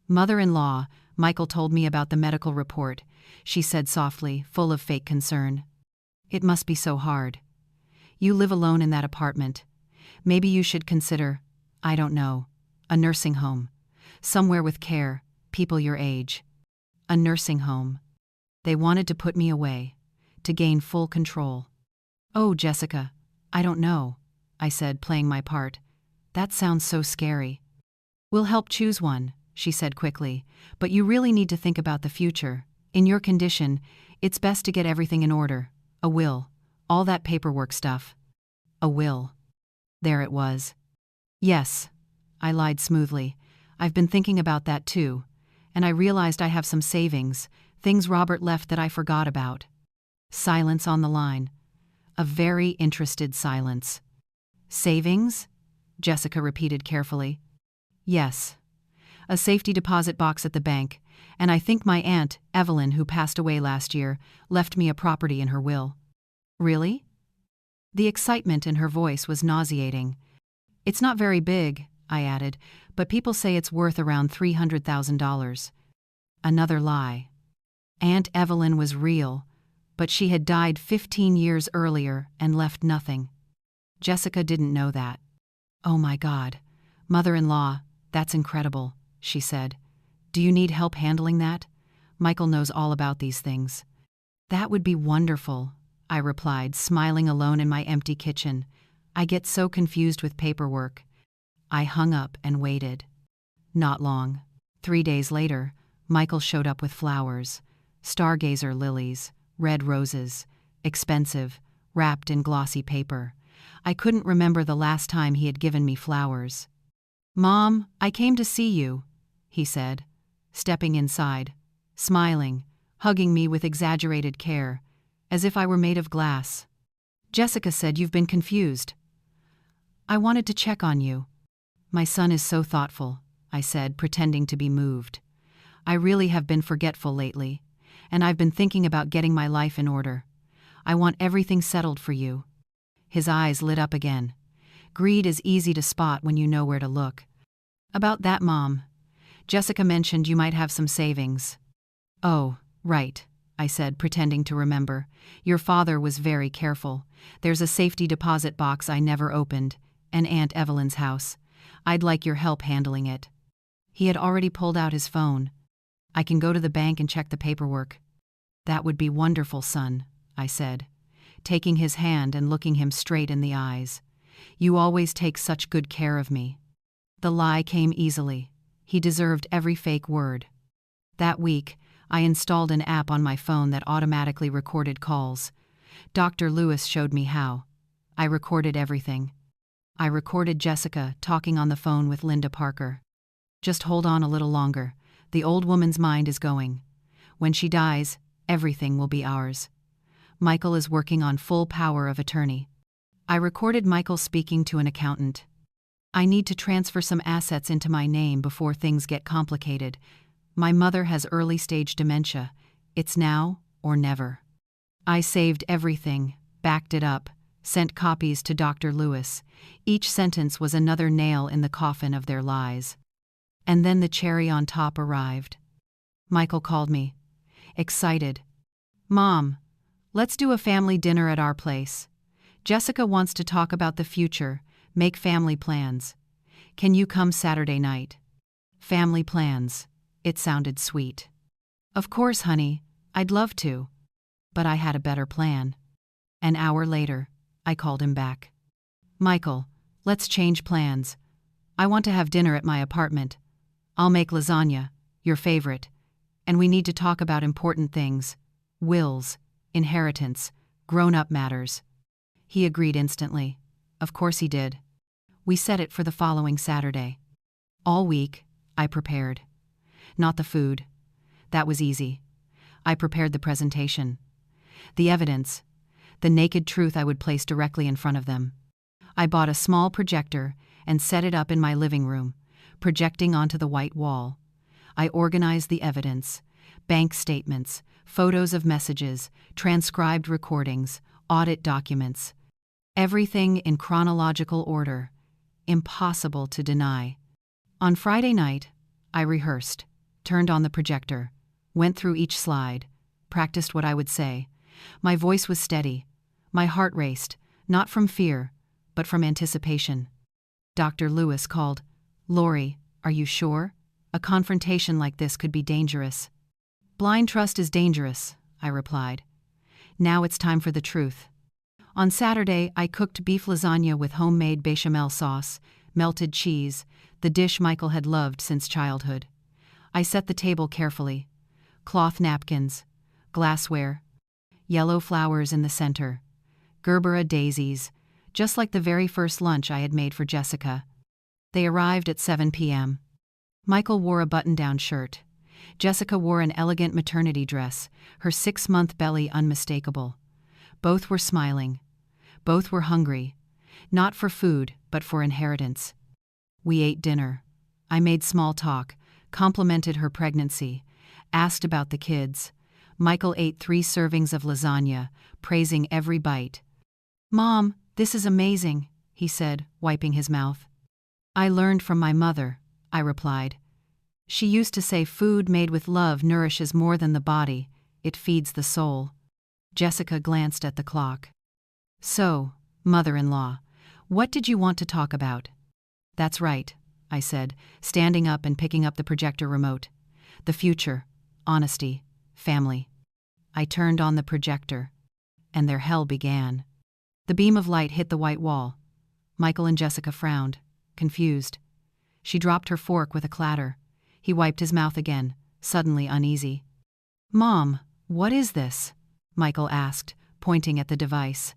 "Mother-in-law," Michael told me about the medical report, she said softly, full of fake concern. "It must be so hard. You live alone in that apartment. Maybe you should consider, I don't know, a nursing home. Somewhere with care, people your age." A nursing home. They wanted to put me away, to gain full control. "Oh, Jessica, I don't know," I said, playing my part. "That sounds so scary." "We'll help choose one," she said quickly, "but you really need to think about the future. In your condition, it's best to get everything in order. A will, all that paperwork stuff." A will. There it was. "Yes," I lied smoothly. "I've been thinking about that too, and I realized I have some savings, things Robert left that I forgot about." Silence on the line. A very interested silence. "Savings?" Jessica repeated carefully. "Yes. A safety deposit box at the bank, and I think my aunt, Evelyn, who passed away last year, left me a property in her will." "Really?" The excitement in her voice was nauseating. "It's not very big," I added, "but people say it's worth around $300,000. Another lie. Aunt Evelyn was real, but she had died 15 years earlier and left nothing. Jessica didn't know that. "Oh my God. Mother-in-law, that's incredible," she said. "Do you need help handling that? Michael knows all about these things." "That would be wonderful," I replied, smiling alone in my empty kitchen. "I get so confused with paperwork." I hung up and waited. Not long. 3 days later, Michael showed up with flowers. Stargazer lilies, red roses, expensive, wrapped in glossy paper. I couldn't remember the last time he had given me flowers. "Mom, I came to see you," he said, stepping inside, smiling, hugging me with exaggerated care, as if I were made of glass. "Jessica said you've been confused. I wanted to check on you." "My son is so thoughtful," I said, pretending to be moved. "I really have been forgetful lately, and I've been thinking about getting my life in order. I want everything settled for you." His eyes lit up again. Greed is easy to spot when you know where to look. "About that, Mom. Jessica mentioned you might have some savings." "Oh, right," I said, pretending to remember. "Your father was very careful. There's a safety deposit box I never opened, and Aunt Evelyn's house. I'd like your help handling it." He had already pulled out his phone. "I can go to the bank and check the paperwork." "That would be wonderful, son," I said, taking his hand and looking him straight in the eyes. "You always take such good care of me." The lie came easily. He deserved every fake word. That week, I installed an app on my phone that automatically recorded calls. Dr. Lewis showed me how. I recorded everything. I recorded Jessica talking on the phone with Linda Parker. "Just hold on a little longer. The old woman's mind is going. When she dies, everything will be ours. Michael is working on full power of attorney." I recorded Michael speaking to an accountant. "I need to transfer some assets into my name before things get complicated. My mother has early-stage dementia. It's now or never." I saved everything, backed it up, sent copies to Dr. Lewis. Each sentence was another nail in the coffin of their lies. And then the cherry on top arrived. Michael called me, excited. "Mom, let's do a family dinner at our place. Jessica wants to talk about the future, make family plans. Can you come Saturday night?" Family plans. It sounded sweet. "Of course, honey, I'd love to." But I had a better plan. An hour later, I called him back. "Michael, let's change plans. I want to have dinner at my apartment. I'll make lasagna, your favorite. And we need to talk about important things. Wills, inheritance, grown-up matters. He agreed instantly. Of course he did. We set it for the following Saturday. All week, I prepared. Not the food. That was easy. I prepared the presentation. The evidence. The naked truth I would place directly in front of them. I bought a small projector and set it up in my living room, projecting onto the white wall. I organized the evidence. Bank statements, photos of messages, transcribed recordings, audit documents. Everything in chronological order. Impossible to deny. On Friday night, I rehearsed, turned on the projector, went through each slide, practiced what I would say. My voice was steady. My heart raced, not from fear, but from anticipation. Dr. Lewis called. "Lori, are you sure? A confrontation like this could be dangerous." "Blind trust is dangerous," I replied. "Now it's time for the truth." On Saturday, I cooked beef lasagna with homemade bechamel sauce, melted cheese, the dish Michael had loved since childhood. I set the table carefully. Cloth napkins, glassware, yellow flowers in the center, gerbera daisies, just like the very first lunch I had made for Jessica. They arrived at 7 p.m. Michael wore a button-down shirt. Jessica wore an elegant maternity dress, her 6-month belly unmistakable. Both were smiling. Both were hungry. Not for food, but for inheritance. We ate dinner. I made small talk, complimented her pregnancy, asked about the kids. Michael ate 3 servings of lasagna, praising every bite. "Mom, this is amazing," he said, wiping his mouth. "I learned from my mother," I replied. "She used to say food made with love nourishes more than the body, it feeds the soul." Jessica glanced at the clock. "So, mother-in-law, what did you want to talk about?" "That's right," I said, standing up and picking up the projector remote. "The future, honesty, family." I turned on the projector, and their hell began. The beam of light hit the white wall. Michael and Jessica frowned, confused. She dropped her fork with a clatter. He wiped his mouth again, suddenly uneasy. "Mom, what is this?" Michael asked, pointing at the device.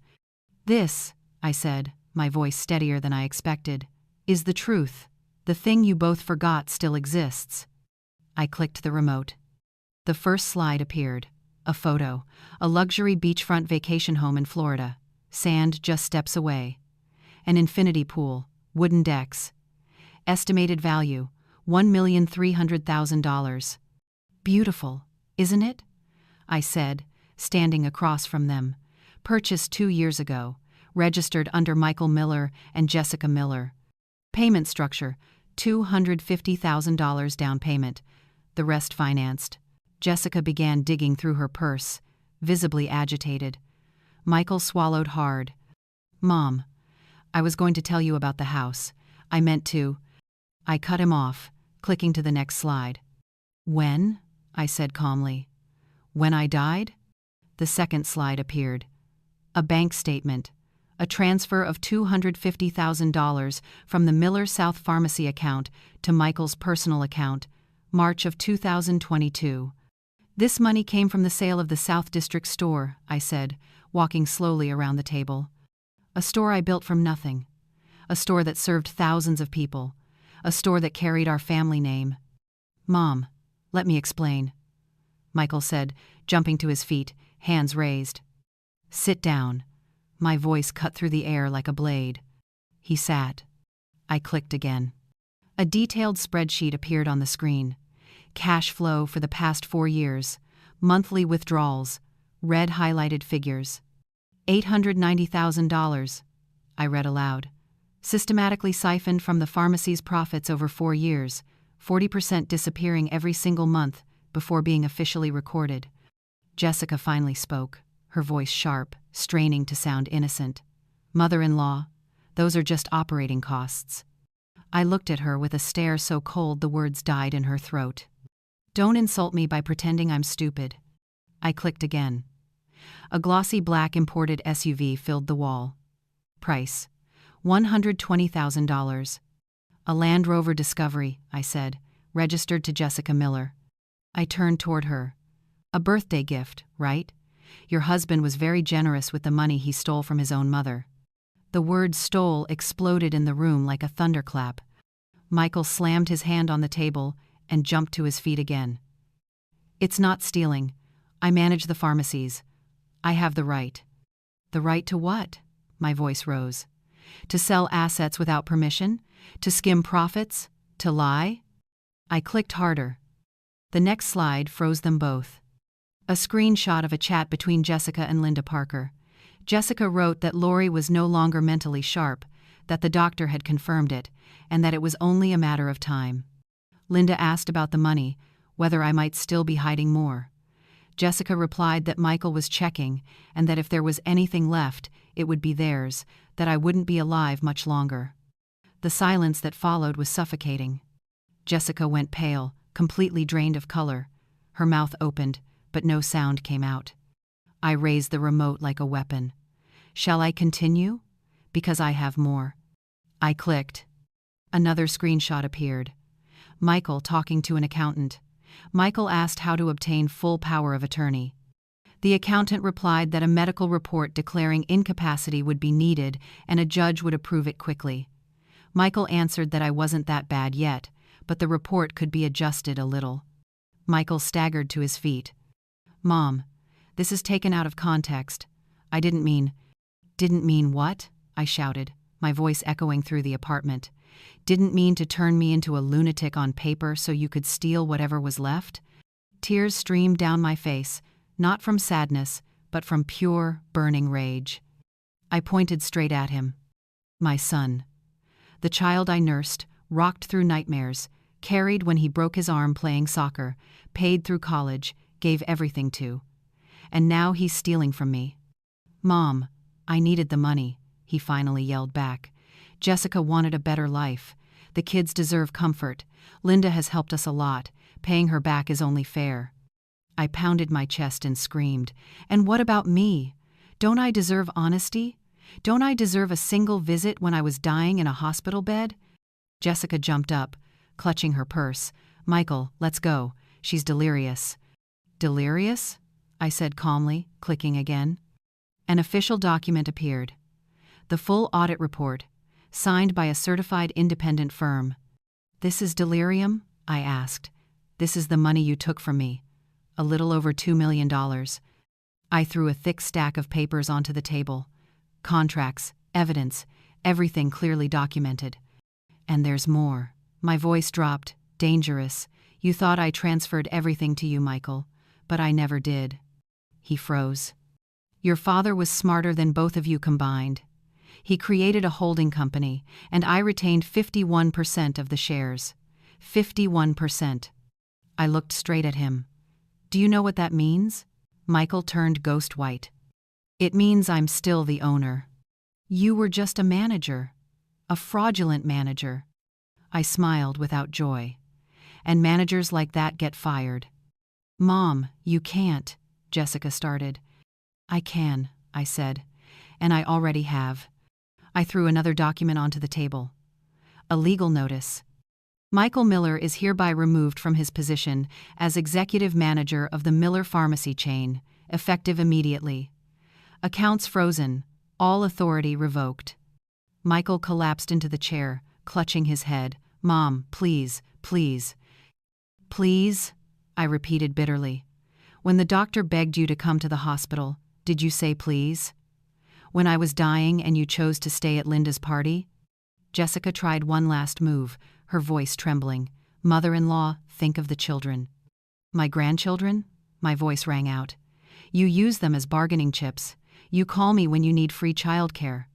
"This," I said, my voice steadier than I expected, "is the truth. The thing you both forgot still exists." I clicked the remote. The first slide appeared. A photo, a luxury beachfront vacation home in Florida, sand just steps away. An infinity pool, wooden decks. Estimated value, $1,300,000. "Beautiful, isn't it?" I said, standing across from them. "Purchased 2 years ago, registered under Michael Miller and Jessica Miller. Payment structure, $250,000 down payment, the rest financed." Jessica began digging through her purse, visibly agitated. Michael swallowed hard. "Mom, I was going to tell you about the house. I meant to." I cut him off, clicking to the next slide. "When?" I said calmly. "When I died?" The second slide appeared. A bank statement. A transfer of $250,000 from the Miller South Pharmacy account to Michael's personal account, March of 2022. "This money came from the sale of the South District store," I said, walking slowly around the table. "A store I built from nothing. A store that served thousands of people. A store that carried our family name." "Mom, let me explain," Michael said, jumping to his feet, hands raised. "Sit down." My voice cut through the air like a blade. He sat. I clicked again. A detailed spreadsheet appeared on the screen. Cash flow for the past 4 years, monthly withdrawals, red highlighted figures. $890,000, I read aloud. Systematically siphoned from the pharmacy's profits over 4 years, 40% disappearing every single month before being officially recorded. Jessica finally spoke, her voice sharp, straining to sound innocent. "Mother-in-law, those are just operating costs." I looked at her with a stare so cold the words died in her throat. "Don't insult me by pretending I'm stupid." I clicked again. A glossy black imported SUV filled the wall. Price, $120,000. A Land Rover Discovery, I said, registered to Jessica Miller. I turned toward her. A birthday gift, right? Your husband was very generous with the money he stole from his own mother. The word stole exploded in the room like a thunderclap. Michael slammed his hand on the table and jumped to his feet again. It's not stealing. I manage the pharmacies. I have the right. The right to what? My voice rose. To sell assets without permission? To skim profits? To lie? I clicked harder. The next slide froze them both. A screenshot of a chat between Jessica and Linda Parker. Jessica wrote that Lori was no longer mentally sharp, that the doctor had confirmed it, and that it was only a matter of time. Linda asked about the money, whether I might still be hiding more. Jessica replied that Michael was checking, and that if there was anything left, it would be theirs, that I wouldn't be alive much longer. The silence that followed was suffocating. Jessica went pale, completely drained of color. Her mouth opened, but no sound came out. I raised the remote like a weapon. Shall I continue? Because I have more. I clicked. Another screenshot appeared. Michael talking to an accountant. Michael asked how to obtain full power of attorney. The accountant replied that a medical report declaring incapacity would be needed and a judge would approve it quickly. Michael answered that I wasn't that bad yet, but the report could be adjusted a little. Michael staggered to his feet. Mom, this is taken out of context. I didn't mean what? I shouted, my voice echoing through the apartment. Didn't mean to turn me into a lunatic on paper so you could steal whatever was left? Tears streamed down my face, not from sadness, but from pure, burning rage. I pointed straight at him. My son. The child I nursed, rocked through nightmares, carried when he broke his arm playing soccer, paid through college, gave everything to. And now he's stealing from me. Mom, I needed the money, he finally yelled back. Jessica wanted a better life. The kids deserve comfort. Linda has helped us a lot. Paying her back is only fair. I pounded my chest and screamed. And what about me? Don't I deserve honesty? Don't I deserve a single visit when I was dying in a hospital bed? Jessica jumped up, clutching her purse. Michael, let's go. She's delirious. Delirious? I said calmly, clicking again. An official document appeared. The full audit report, signed by a certified independent firm. This is delirium? I asked. This is the money you took from me. A little over $2 million. I threw a thick stack of papers onto the table. Contracts, evidence, everything clearly documented. And there's more. My voice dropped. Dangerous. You thought I transferred everything to you, Michael, but I never did. He froze. Your father was smarter than both of you combined. He created a holding company, and I retained 51% of the shares. 51%. I looked straight at him. Do you know what that means? Michael turned ghost white. It means I'm still the owner. You were just a manager. A fraudulent manager. I smiled without joy. And managers like that get fired. Mom, you can't, Jessica started. I can, I said. And I already have. I threw another document onto the table. A legal notice. Michael Miller is hereby removed from his position as executive manager of the Miller Pharmacy chain, effective immediately. Accounts frozen, all authority revoked. Michael collapsed into the chair, clutching his head. Mom, please, please. Please? I repeated bitterly. When the doctor begged you to come to the hospital, did you say please? When I was dying and you chose to stay at Linda's party? Jessica tried one last move, her voice trembling. Mother-in-law, think of the children. My grandchildren? My voice rang out. You use them as bargaining chips. You call me when you need free childcare.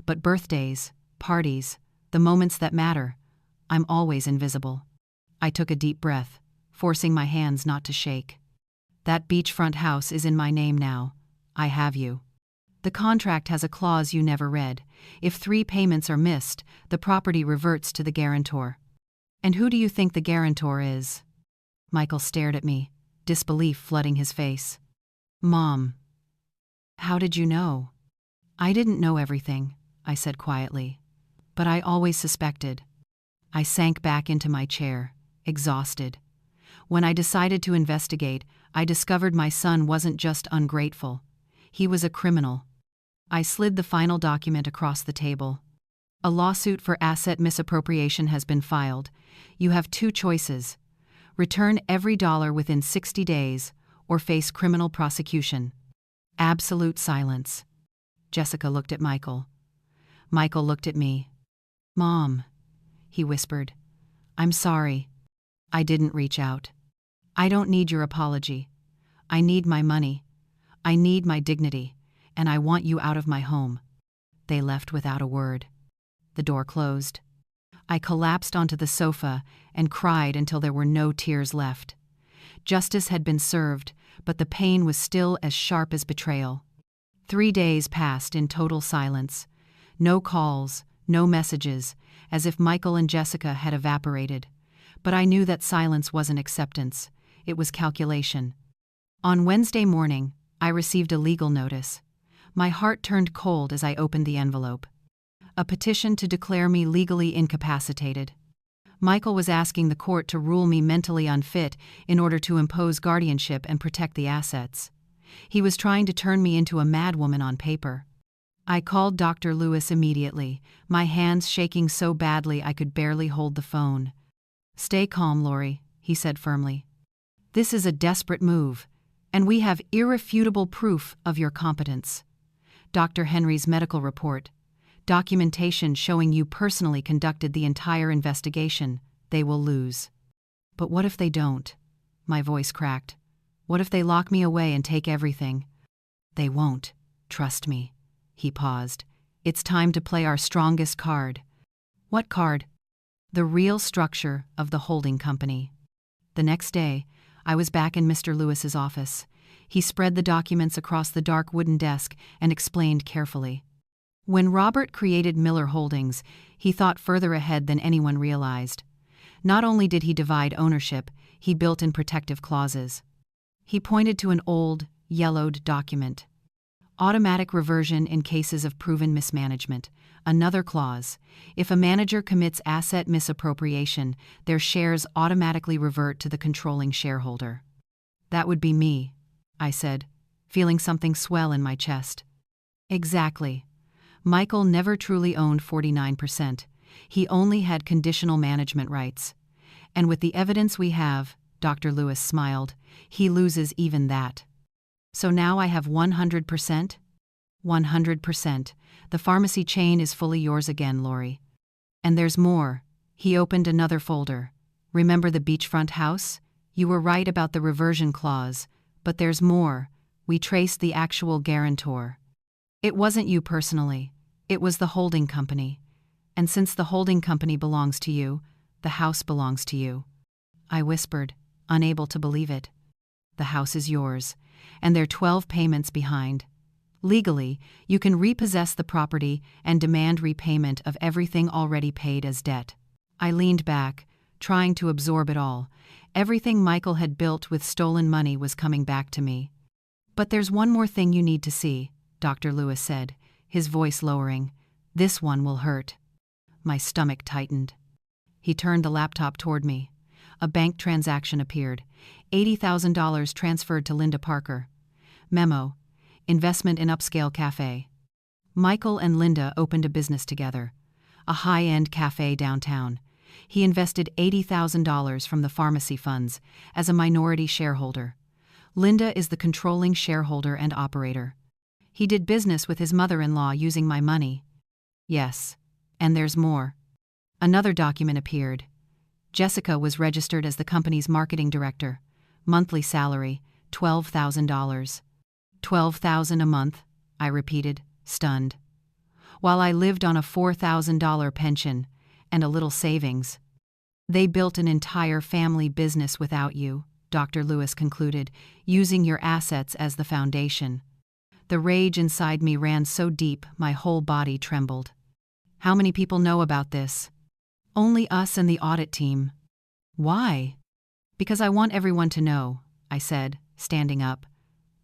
But birthdays, parties, the moments that matter, I'm always invisible. I took a deep breath, forcing my hands not to shake. That beachfront house is in my name now. I have you. The contract has a clause you never read. If 3 payments are missed, the property reverts to the guarantor. And who do you think the guarantor is? Michael stared at me, disbelief flooding his face. Mom. How did you know? I didn't know everything, I said quietly. But I always suspected. I sank back into my chair, exhausted. When I decided to investigate, I discovered my son wasn't just ungrateful. He was a criminal. I slid the final document across the table. A lawsuit for asset misappropriation has been filed. You have two choices: return every dollar within 60 days, or face criminal prosecution. Absolute silence. Jessica looked at Michael. Michael looked at me. "Mom," he whispered, "I'm sorry. I didn't reach out. I don't need your apology. I need my money. I need my dignity, and I want you out of my home." They left without a word. The door closed. I collapsed onto the sofa and cried until there were no tears left. Justice had been served, but the pain was still as sharp as betrayal. 3 days passed in total silence. No calls, no messages, as if Michael and Jessica had evaporated. But I knew that silence wasn't acceptance. It was calculation. On Wednesday morning, I received a legal notice. My heart turned cold as I opened the envelope. A petition to declare me legally incapacitated. Michael was asking the court to rule me mentally unfit in order to impose guardianship and protect the assets. He was trying to turn me into a madwoman on paper. I called Dr. Lewis immediately, my hands shaking so badly I could barely hold the phone. "Stay calm, Lori," he said firmly. "This is a desperate move, and we have irrefutable proof of your competence. Dr. Henry's medical report, documentation showing you personally conducted the entire investigation. They will lose." "But what if they don't?" My voice cracked. "What if they lock me away and take everything?" "They won't. Trust me." He paused. "It's time to play our strongest card." "What card?" "The real structure of the holding company." The next day, I was back in Mr. Lewis's office. He spread the documents across the dark wooden desk and explained carefully. When Robert created Miller Holdings, he thought further ahead than anyone realized. Not only did he divide ownership, he built in protective clauses. He pointed to an old, yellowed document. Automatic reversion in cases of proven mismanagement. Another clause: if a manager commits asset misappropriation, their shares automatically revert to the controlling shareholder. "That would be me," I said, feeling something swell in my chest. "Exactly. Michael never truly owned 49%. He only had conditional management rights. And with the evidence we have," Dr. Lewis smiled, "he loses even that. So now I have 100%? 100%. The pharmacy chain is fully yours again, Lori. And there's more." He opened another folder. "Remember the beachfront house? You were right about the reversion clause, but there's more. We traced the actual guarantor. It wasn't you personally. It was the holding company. And since the holding company belongs to you, the house belongs to you." I whispered, unable to believe it. "The house is yours, and they're 12 payments behind. Legally, you can repossess the property and demand repayment of everything already paid as debt." I leaned back, trying to absorb it all. Everything Michael had built with stolen money was coming back to me. "But there's one more thing you need to see," Dr. Lewis said, his voice lowering. "This one will hurt." My stomach tightened. He turned the laptop toward me. A bank transaction appeared. $80,000 transferred to Linda Parker. Memo: investment in upscale cafe. Michael and Linda opened a business together. A high-end cafe downtown. He invested $80,000 from the pharmacy funds as a minority shareholder. Linda is the controlling shareholder and operator. He did business with his mother-in-law using my money. Yes, and there's more. Another document appeared. Jessica was registered as the company's marketing director. Monthly salary, $12,000. $12,000 a month, I repeated, stunned. While I lived on a $4,000 pension and a little savings. "They built an entire family business without you," Dr. Lewis concluded, "using your assets as the foundation." The rage inside me ran so deep my whole body trembled. "How many people know about this?" "Only us and the audit team." "Why?" "Because I want everyone to know," I said, standing up.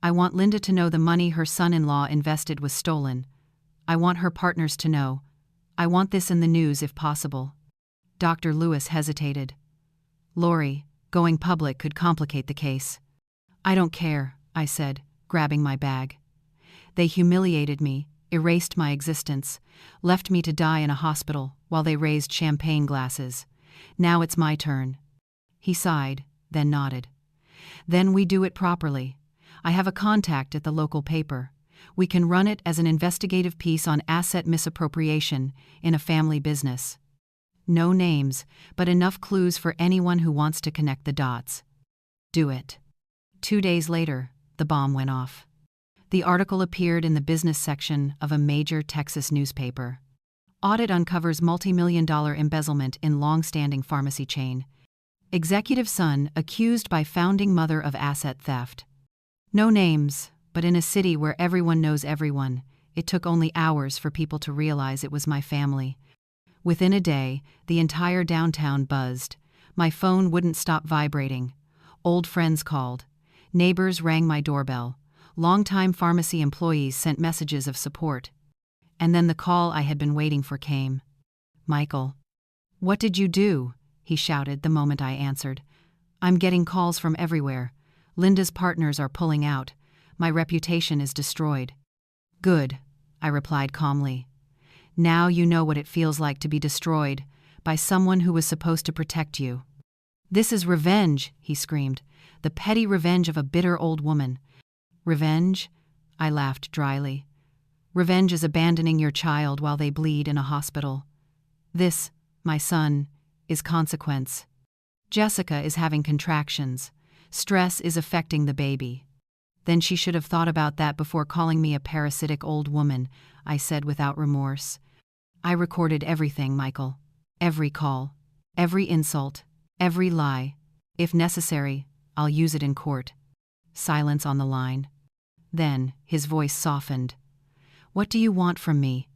"I want Linda to know the money her son-in-law invested was stolen. I want her partners to know. I want this in the news if possible." Dr. Lewis hesitated. Lori, going public could complicate the case. I don't care, I said, grabbing my bag. They humiliated me, erased my existence, left me to die in a hospital while they raised champagne glasses. Now it's my turn. He sighed, then nodded. Then we do it properly. I have a contact at the local paper. We can run it as an investigative piece on asset misappropriation in a family business. No names, but enough clues for anyone who wants to connect the dots. Do it. 2 days later, the bomb went off. The article appeared in the business section of a major Texas newspaper. Audit uncovers multi-million-dollar embezzlement in long-standing pharmacy chain. Executive son accused by founding mother of asset theft. No names, but in a city where everyone knows everyone, it took only hours for people to realize it was my family. Within a day, the entire downtown buzzed. My phone wouldn't stop vibrating. Old friends called. Neighbors rang my doorbell. Longtime pharmacy employees sent messages of support. And then the call I had been waiting for came. Michael. What did you do? He shouted the moment I answered. I'm getting calls from everywhere. Linda's partners are pulling out. My reputation is destroyed. Good, I replied calmly. Now you know what it feels like to be destroyed by someone who was supposed to protect you. This is revenge, he screamed. The petty revenge of a bitter old woman. Revenge? I laughed dryly. Revenge is abandoning your child while they bleed in a hospital. This, my son, is consequence. Jessica is having contractions. Stress is affecting the baby. Then she should have thought about that before calling me a parasitic old woman, I said without remorse. I recorded everything, Michael. Every call, every insult, every lie. If necessary, I'll use it in court. Silence on the line. Then, his voice softened. What do you want from me?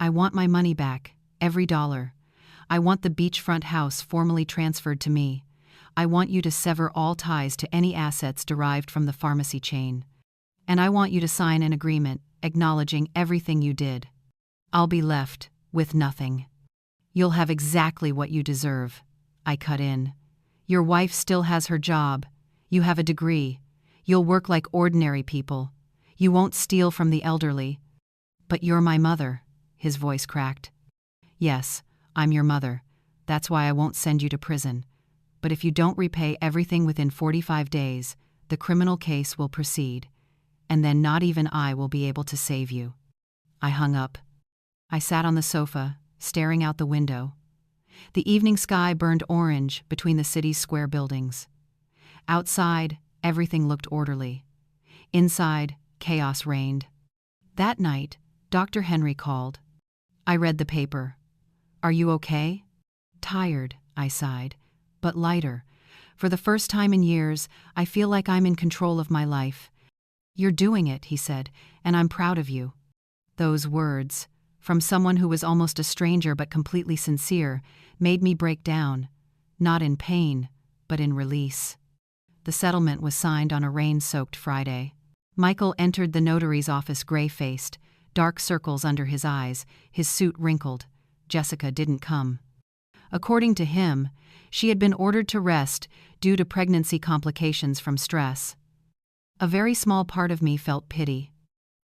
I want my money back, every dollar. I want the beachfront house formally transferred to me. I want you to sever all ties to any assets derived from the pharmacy chain. And I want you to sign an agreement acknowledging everything you did. I'll be left with nothing. You'll have exactly what you deserve, I cut in. Your wife still has her job. You have a degree. You'll work like ordinary people. You won't steal from the elderly. But you're my mother, his voice cracked. Yes, I'm your mother. That's why I won't send you to prison. But if you don't repay everything within 45 days, the criminal case will proceed. And then not even I will be able to save you. I hung up. I sat on the sofa, staring out the window. The evening sky burned orange between the city's square buildings. Outside, everything looked orderly. Inside, chaos reigned. That night, Dr. Henry called. I read the paper. Are you okay? Tired, I sighed, but lighter. For the first time in years, I feel like I'm in control of my life. You're doing it, he said, and I'm proud of you. Those words, from someone who was almost a stranger but completely sincere, made me break down, not in pain, but in release. The settlement was signed on a rain-soaked Friday. Michael entered the notary's office gray-faced, dark circles under his eyes, his suit wrinkled. Jessica didn't come. According to him, she had been ordered to rest due to pregnancy complications from stress. A very small part of me felt pity.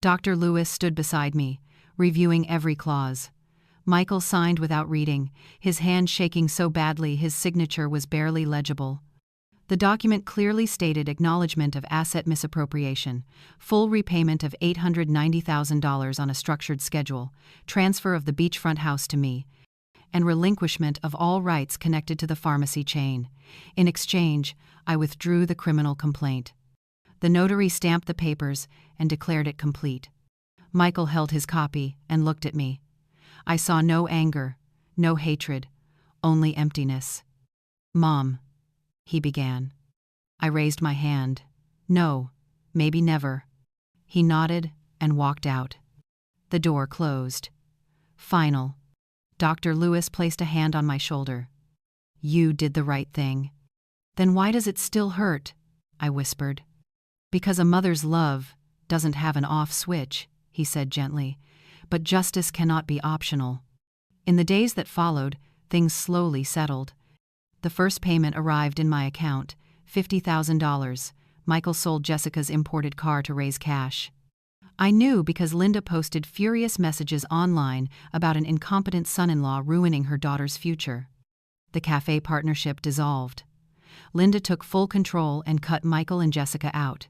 Dr. Lewis stood beside me, reviewing every clause. Michael signed without reading, his hand shaking so badly his signature was barely legible. The document clearly stated acknowledgement of asset misappropriation, full repayment of $890,000 on a structured schedule, transfer of the beachfront house to me, and relinquishment of all rights connected to the pharmacy chain. In exchange, I withdrew the criminal complaint. The notary stamped the papers and declared it complete. Michael held his copy and looked at me. I saw no anger, no hatred, only emptiness. Mom, he began. I raised my hand. No, maybe never. He nodded and walked out. The door closed. Final. Dr. Lewis placed a hand on my shoulder. You did the right thing. Then why does it still hurt? I whispered. Because a mother's love doesn't have an off switch, he said gently, but justice cannot be optional. In the days that followed, things slowly settled. The first payment arrived in my account, $50,000. Michael sold Jessica's imported car to raise cash. I knew because Linda posted furious messages online about an incompetent son-in-law ruining her daughter's future. The cafe partnership dissolved. Linda took full control and cut Michael and Jessica out.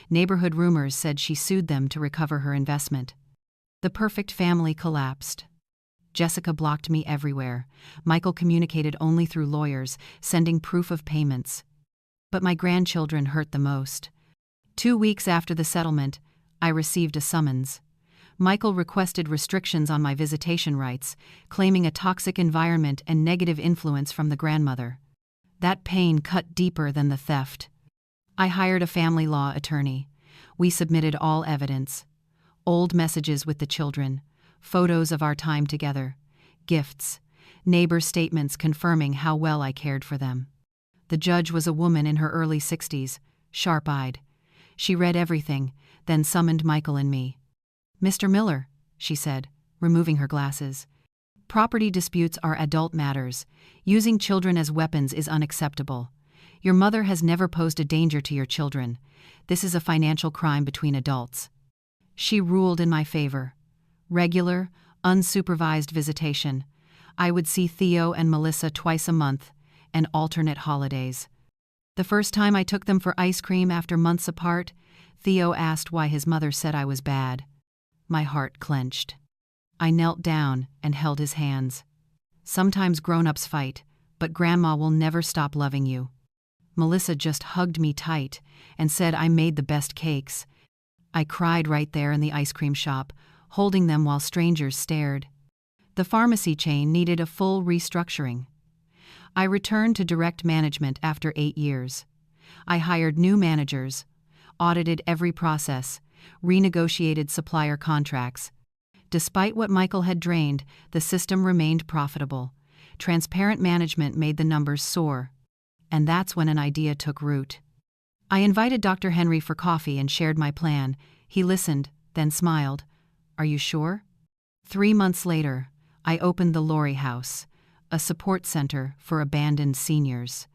Neighborhood rumors said she sued them to recover her investment. The perfect family collapsed. Jessica blocked me everywhere. Michael communicated only through lawyers, sending proof of payments. But my grandchildren hurt the most. 2 weeks after the settlement, I received a summons. Michael requested restrictions on my visitation rights, claiming a toxic environment and negative influence from the grandmother. That pain cut deeper than the theft. I hired a family law attorney. We submitted all evidence. Old messages with the children, photos of our time together, gifts, neighbor statements confirming how well I cared for them. The judge was a woman in her early 60s, sharp-eyed. She read everything, then summoned Michael and me. "Mr. Miller," she said, removing her glasses. "Property disputes are adult matters. Using children as weapons is unacceptable. Your mother has never posed a danger to your children. This is a financial crime between adults." She ruled in my favor. Regular, unsupervised visitation. I would see Theo and Melissa twice a month, and alternate holidays. The first time I took them for ice cream after months apart, Theo asked why his mother said I was bad. My heart clenched. I knelt down and held his hands. "Sometimes grown-ups fight, but Grandma will never stop loving you." Melissa just hugged me tight and said I made the best cakes. I cried right there in the ice cream shop, holding them while strangers stared. The pharmacy chain needed a full restructuring. I returned to direct management after 8 years. I hired new managers, audited every process, renegotiated supplier contracts. Despite what Michael had drained, the system remained profitable. Transparent management made the numbers soar. And that's when an idea took root. I invited Dr. Henry for coffee and shared my plan. He listened, then smiled. "Are you sure?" 3 months later, I opened the Laurie House, a support center for abandoned seniors.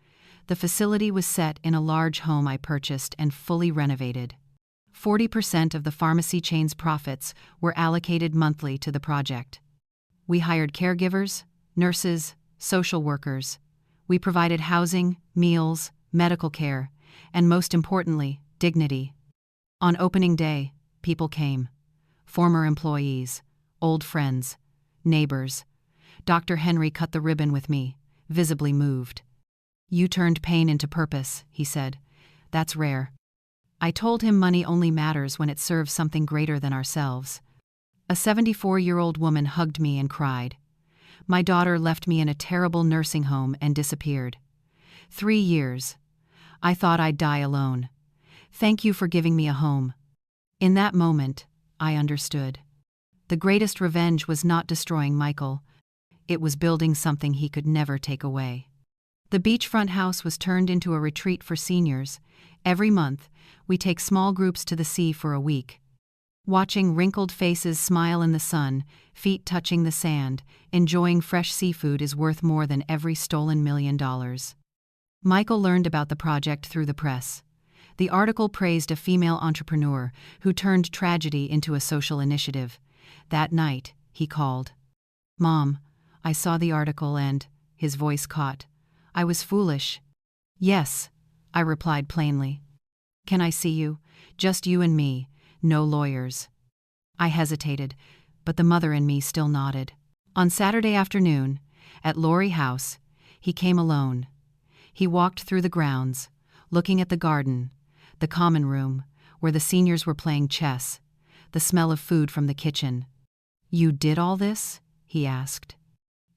The facility was set in a large home I purchased and fully renovated. 40% of the pharmacy chain's profits were allocated monthly to the project. We hired caregivers, nurses, social workers. We provided housing, meals, medical care, and most importantly, dignity. On opening day, people came. Former employees, old friends, neighbors. Dr. Henry cut the ribbon with me, visibly moved. "You turned pain into purpose," he said. "That's rare." I told him money only matters when it serves something greater than ourselves. A 74-year-old woman hugged me and cried. My daughter left me in a terrible nursing home and disappeared. 3 years. I thought I'd die alone. Thank you for giving me a home. In that moment, I understood. The greatest revenge was not destroying Michael. It was building something he could never take away. The beachfront house was turned into a retreat for seniors. Every month, we take small groups to the sea for a week. Watching wrinkled faces smile in the sun, feet touching the sand, enjoying fresh seafood is worth more than every stolen $1 million. Michael learned about the project through the press. The article praised a female entrepreneur who turned tragedy into a social initiative. That night, he called. "Mom, I saw the article and," his voice caught, "I was foolish." "Yes," I replied plainly. "Can I see you? Just you and me, no lawyers." I hesitated, but the mother in me still nodded. On Saturday afternoon, at Laurie House, he came alone. He walked through the grounds, looking at the garden, the common room, where the seniors were playing chess, the smell of food from the kitchen. "You did all this?" he asked.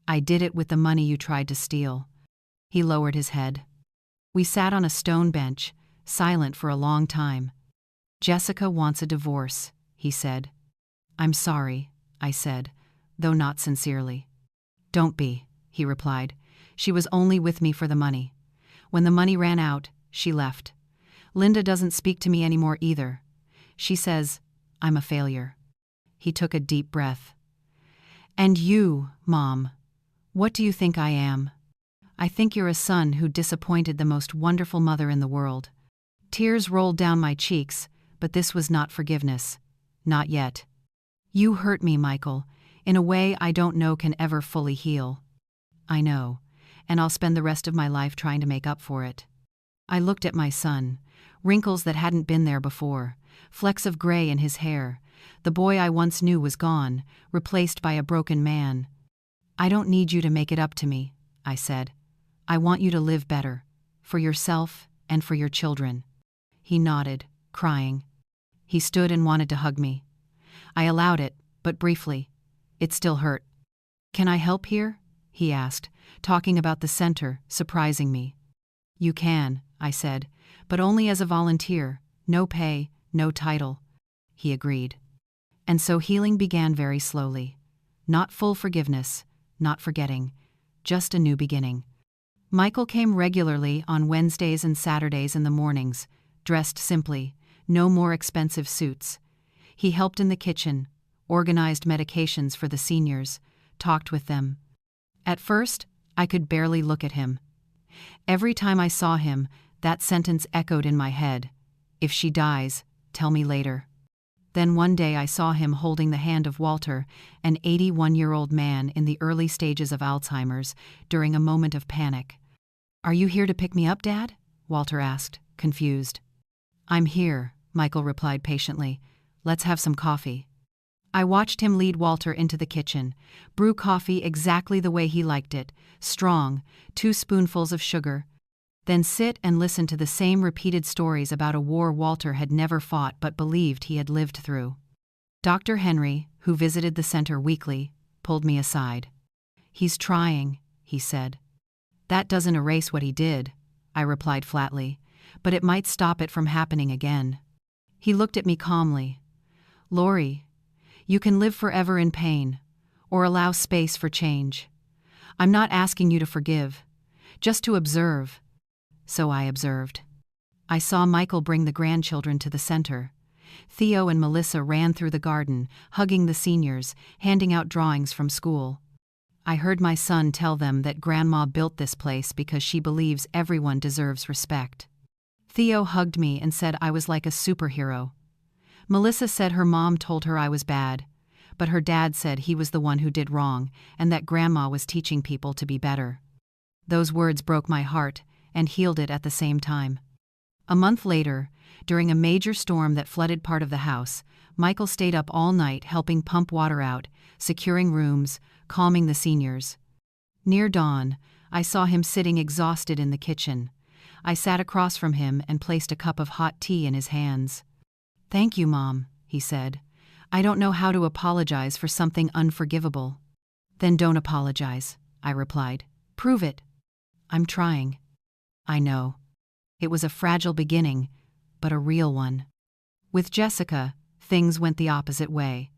"I did it with the money you tried to steal." He lowered his head. We sat on a stone bench, silent for a long time. "Jessica wants a divorce," he said. "I'm sorry," I said, though not sincerely. "Don't be," he replied. "She was only with me for the money. When the money ran out, she left. Linda doesn't speak to me anymore either. She says I'm a failure." He took a deep breath. "And you, Mom, What do you think I am? I think you're a son who disappointed the most wonderful mother in the world. Tears rolled down my cheeks, but this was not forgiveness. Not yet. You hurt me, Michael, in a way I don't know can ever fully heal. I know, and I'll spend the rest of my life trying to make up for it. I looked at my son, wrinkles that hadn't been there before, flecks of gray in his hair. The boy I once knew was gone, replaced by a broken man. I don't need you to make it up to me, I said. I want you to live better, for yourself and for your children. He nodded, crying. He stood and wanted to hug me. I allowed it, but briefly. It still hurt. Can I help here? He asked, talking about the center, surprising me. You can, I said, but only as a volunteer, no pay, no title. He agreed. And so healing began very slowly. Not full forgiveness, not forgetting, just a new beginning. Michael came regularly on Wednesdays and Saturdays in the mornings, dressed simply, no more expensive suits. He helped in the kitchen, organized medications for the seniors, talked with them. At first, I could barely look at him. Every time I saw him, that sentence echoed in my head. If she dies, tell me later. Then one day I saw him holding the hand of Walter, an 81-year-old man in the early stages of Alzheimer's, during a moment of panic. Are you here to pick me up, Dad? Walter asked, confused. I'm here, Michael replied patiently. Let's have some coffee. I watched him lead Walter into the kitchen, brew coffee exactly the way he liked it, strong, 2 spoonfuls of sugar. Then sit and listen to the same repeated stories about a war Walter had never fought but believed he had lived through. Dr. Henry, who visited the center weekly, pulled me aside. He's trying, he said. That doesn't erase what he did, I replied flatly, but it might stop it from happening again. He looked at me calmly. Lori, you can live forever in pain, or allow space for change. I'm not asking you to forgive, just to observe. So I observed. I saw Michael bring the grandchildren to the center. Theo and Melissa ran through the garden, hugging the seniors, handing out drawings from school. I heard my son tell them that Grandma built this place because she believes everyone deserves respect. Theo hugged me and said I was like a superhero. Melissa said her mom told her I was bad, but her dad said he was the one who did wrong and that Grandma was teaching people to be better. Those words broke my heart and healed it at the same time. A month later, during a major storm that flooded part of the house, Michael stayed up all night helping pump water out, securing rooms, calming the seniors. Near dawn, I saw him sitting exhausted in the kitchen. I sat across from him and placed a cup of hot tea in his hands. Thank you, Mom, he said. I don't know how to apologize for something unforgivable. Then don't apologize, I replied. Prove it. I'm trying. I know. It was a fragile beginning, but a real one. With Jessica, things went the opposite way.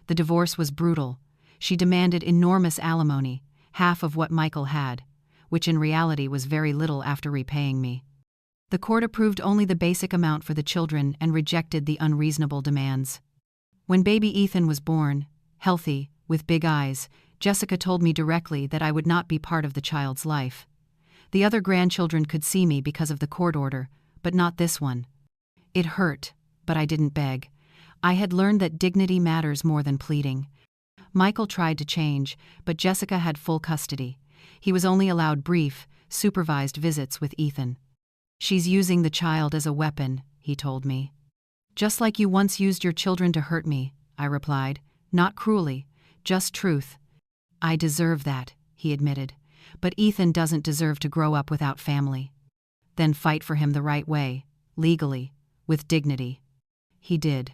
The divorce was brutal. She demanded enormous alimony, half of what Michael had, which in reality was very little after repaying me. The court approved only the basic amount for the children and rejected the unreasonable demands. When baby Ethan was born, healthy, with big eyes, Jessica told me directly that I would not be part of the child's life. The other grandchildren could see me because of the court order, but not this one. It hurt, but I didn't beg. I had learned that dignity matters more than pleading. Michael tried to change, but Jessica had full custody. He was only allowed brief, supervised visits with Ethan. She's using the child as a weapon, he told me. Just like you once used your children to hurt me, I replied, not cruelly, just truth. I deserve that, he admitted. But Ethan doesn't deserve to grow up without family. Then fight for him the right way, legally, with dignity. He did.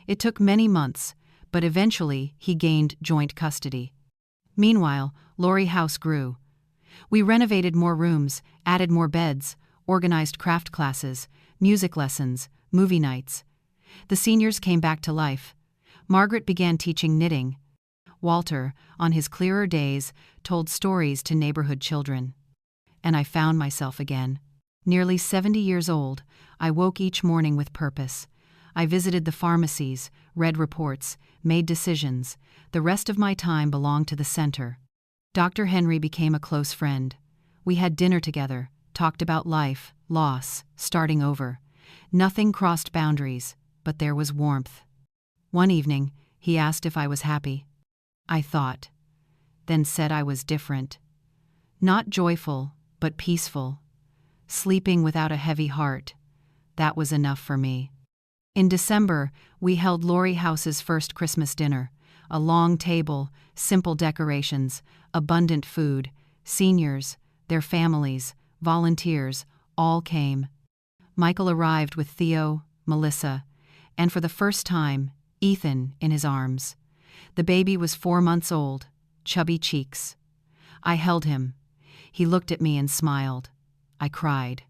It took many months, but eventually he gained joint custody. Meanwhile, Lori House grew. We renovated more rooms, added more beds, organized craft classes, music lessons, movie nights. The seniors came back to life. Margaret began teaching knitting. Walter, on his clearer days, told stories to neighborhood children. And I found myself again. Nearly 70 years old, I woke each morning with purpose. I visited the pharmacies, read reports, made decisions. The rest of my time belonged to the center. Dr. Henry became a close friend. We had dinner together, talked about life, loss, starting over. Nothing crossed boundaries, but there was warmth. One evening, he asked if I was happy. I thought, then said I was different. Not joyful, but peaceful. Sleeping without a heavy heart. That was enough for me. In December, we held Lori House's first Christmas dinner. A long table, simple decorations, abundant food, seniors, their families, volunteers, all came. Michael arrived with Theo, Melissa, and for the first time, Ethan in his arms. The baby was 4 months old, chubby cheeks. I held him. He looked at me and smiled. I cried.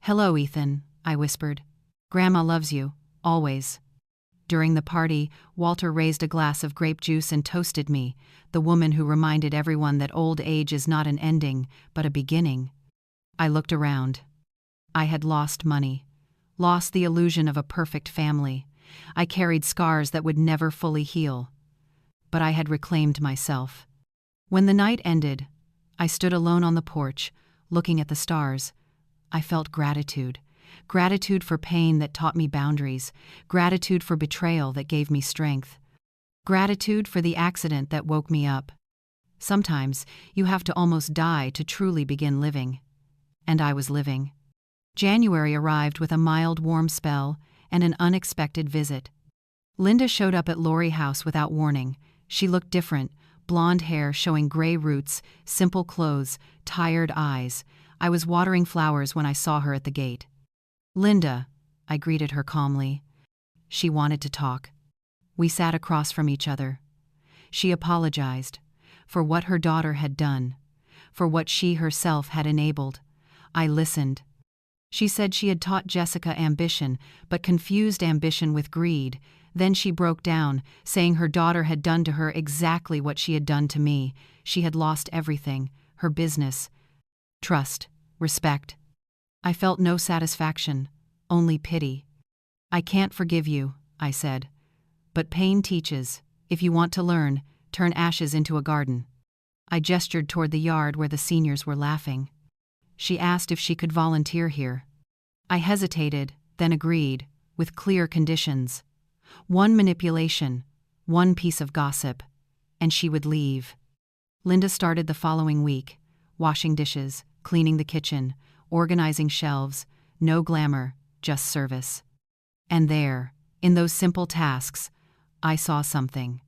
"Hello, Ethan," I whispered. "Grandma loves you, always." During the party, Walter raised a glass of grape juice and toasted me, the woman who reminded everyone that old age is not an ending, but a beginning. I looked around. I had lost money, lost the illusion of a perfect family. I carried scars that would never fully heal. But I had reclaimed myself. When the night ended, I stood alone on the porch, looking at the stars. I felt gratitude. Gratitude for pain that taught me boundaries. Gratitude for betrayal that gave me strength. Gratitude for the accident that woke me up. Sometimes you have to almost die to truly begin living. And I was living. January arrived with a mild, warm spell and an unexpected visit. Linda showed up at Lori House without warning. She looked different, blonde hair showing gray roots, simple clothes, tired eyes. I was watering flowers when I saw her at the gate. "Linda," I greeted her calmly. She wanted to talk. We sat across from each other. She apologized for what her daughter had done, for what she herself had enabled. I listened. She said she had taught Jessica ambition, but confused ambition with greed. Then she broke down, saying her daughter had done to her exactly what she had done to me. She had lost everything, her business, trust, respect. I felt no satisfaction, only pity. "I can't forgive you," I said. "But pain teaches. If you want to learn, turn ashes into a garden." I gestured toward the yard where the seniors were laughing. She asked if she could volunteer here. I hesitated, then agreed, with clear conditions. One manipulation, one piece of gossip, and she would leave. Linda started the following week, washing dishes, cleaning the kitchen, organizing shelves, no glamour, just service. And there, in those simple tasks, I saw something.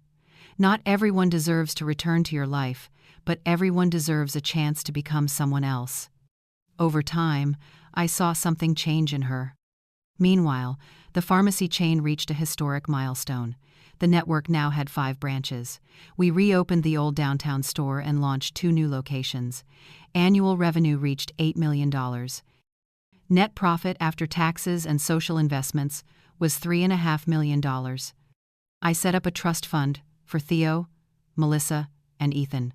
Not everyone deserves to return to your life, but everyone deserves a chance to become someone else. Over time, I saw something change in her. Meanwhile, the pharmacy chain reached a historic milestone. The network now had 5 branches. We reopened the old downtown store and launched 2 new locations. Annual revenue reached $8 million. Net profit after taxes and social investments was $3.5 million. I set up a trust fund for Theo, Melissa, and Ethan.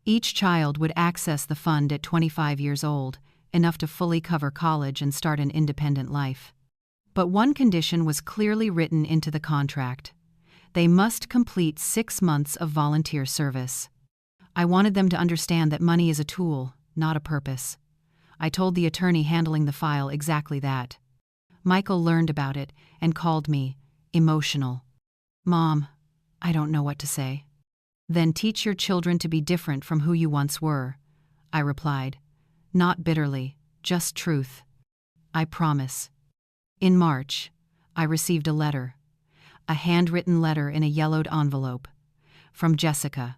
Each child would access the fund at 25 years old, enough to fully cover college and start an independent life. But one condition was clearly written into the contract. They must complete 6 months of volunteer service. I wanted them to understand that money is a tool, not a purpose. I told the attorney handling the file exactly that. Michael learned about it and called me emotional. "Mom, I don't know what to say." "Then teach your children to be different from who you once were," I replied. Not bitterly, just truth. "I promise." In March, I received a letter. A handwritten letter in a yellowed envelope. From Jessica.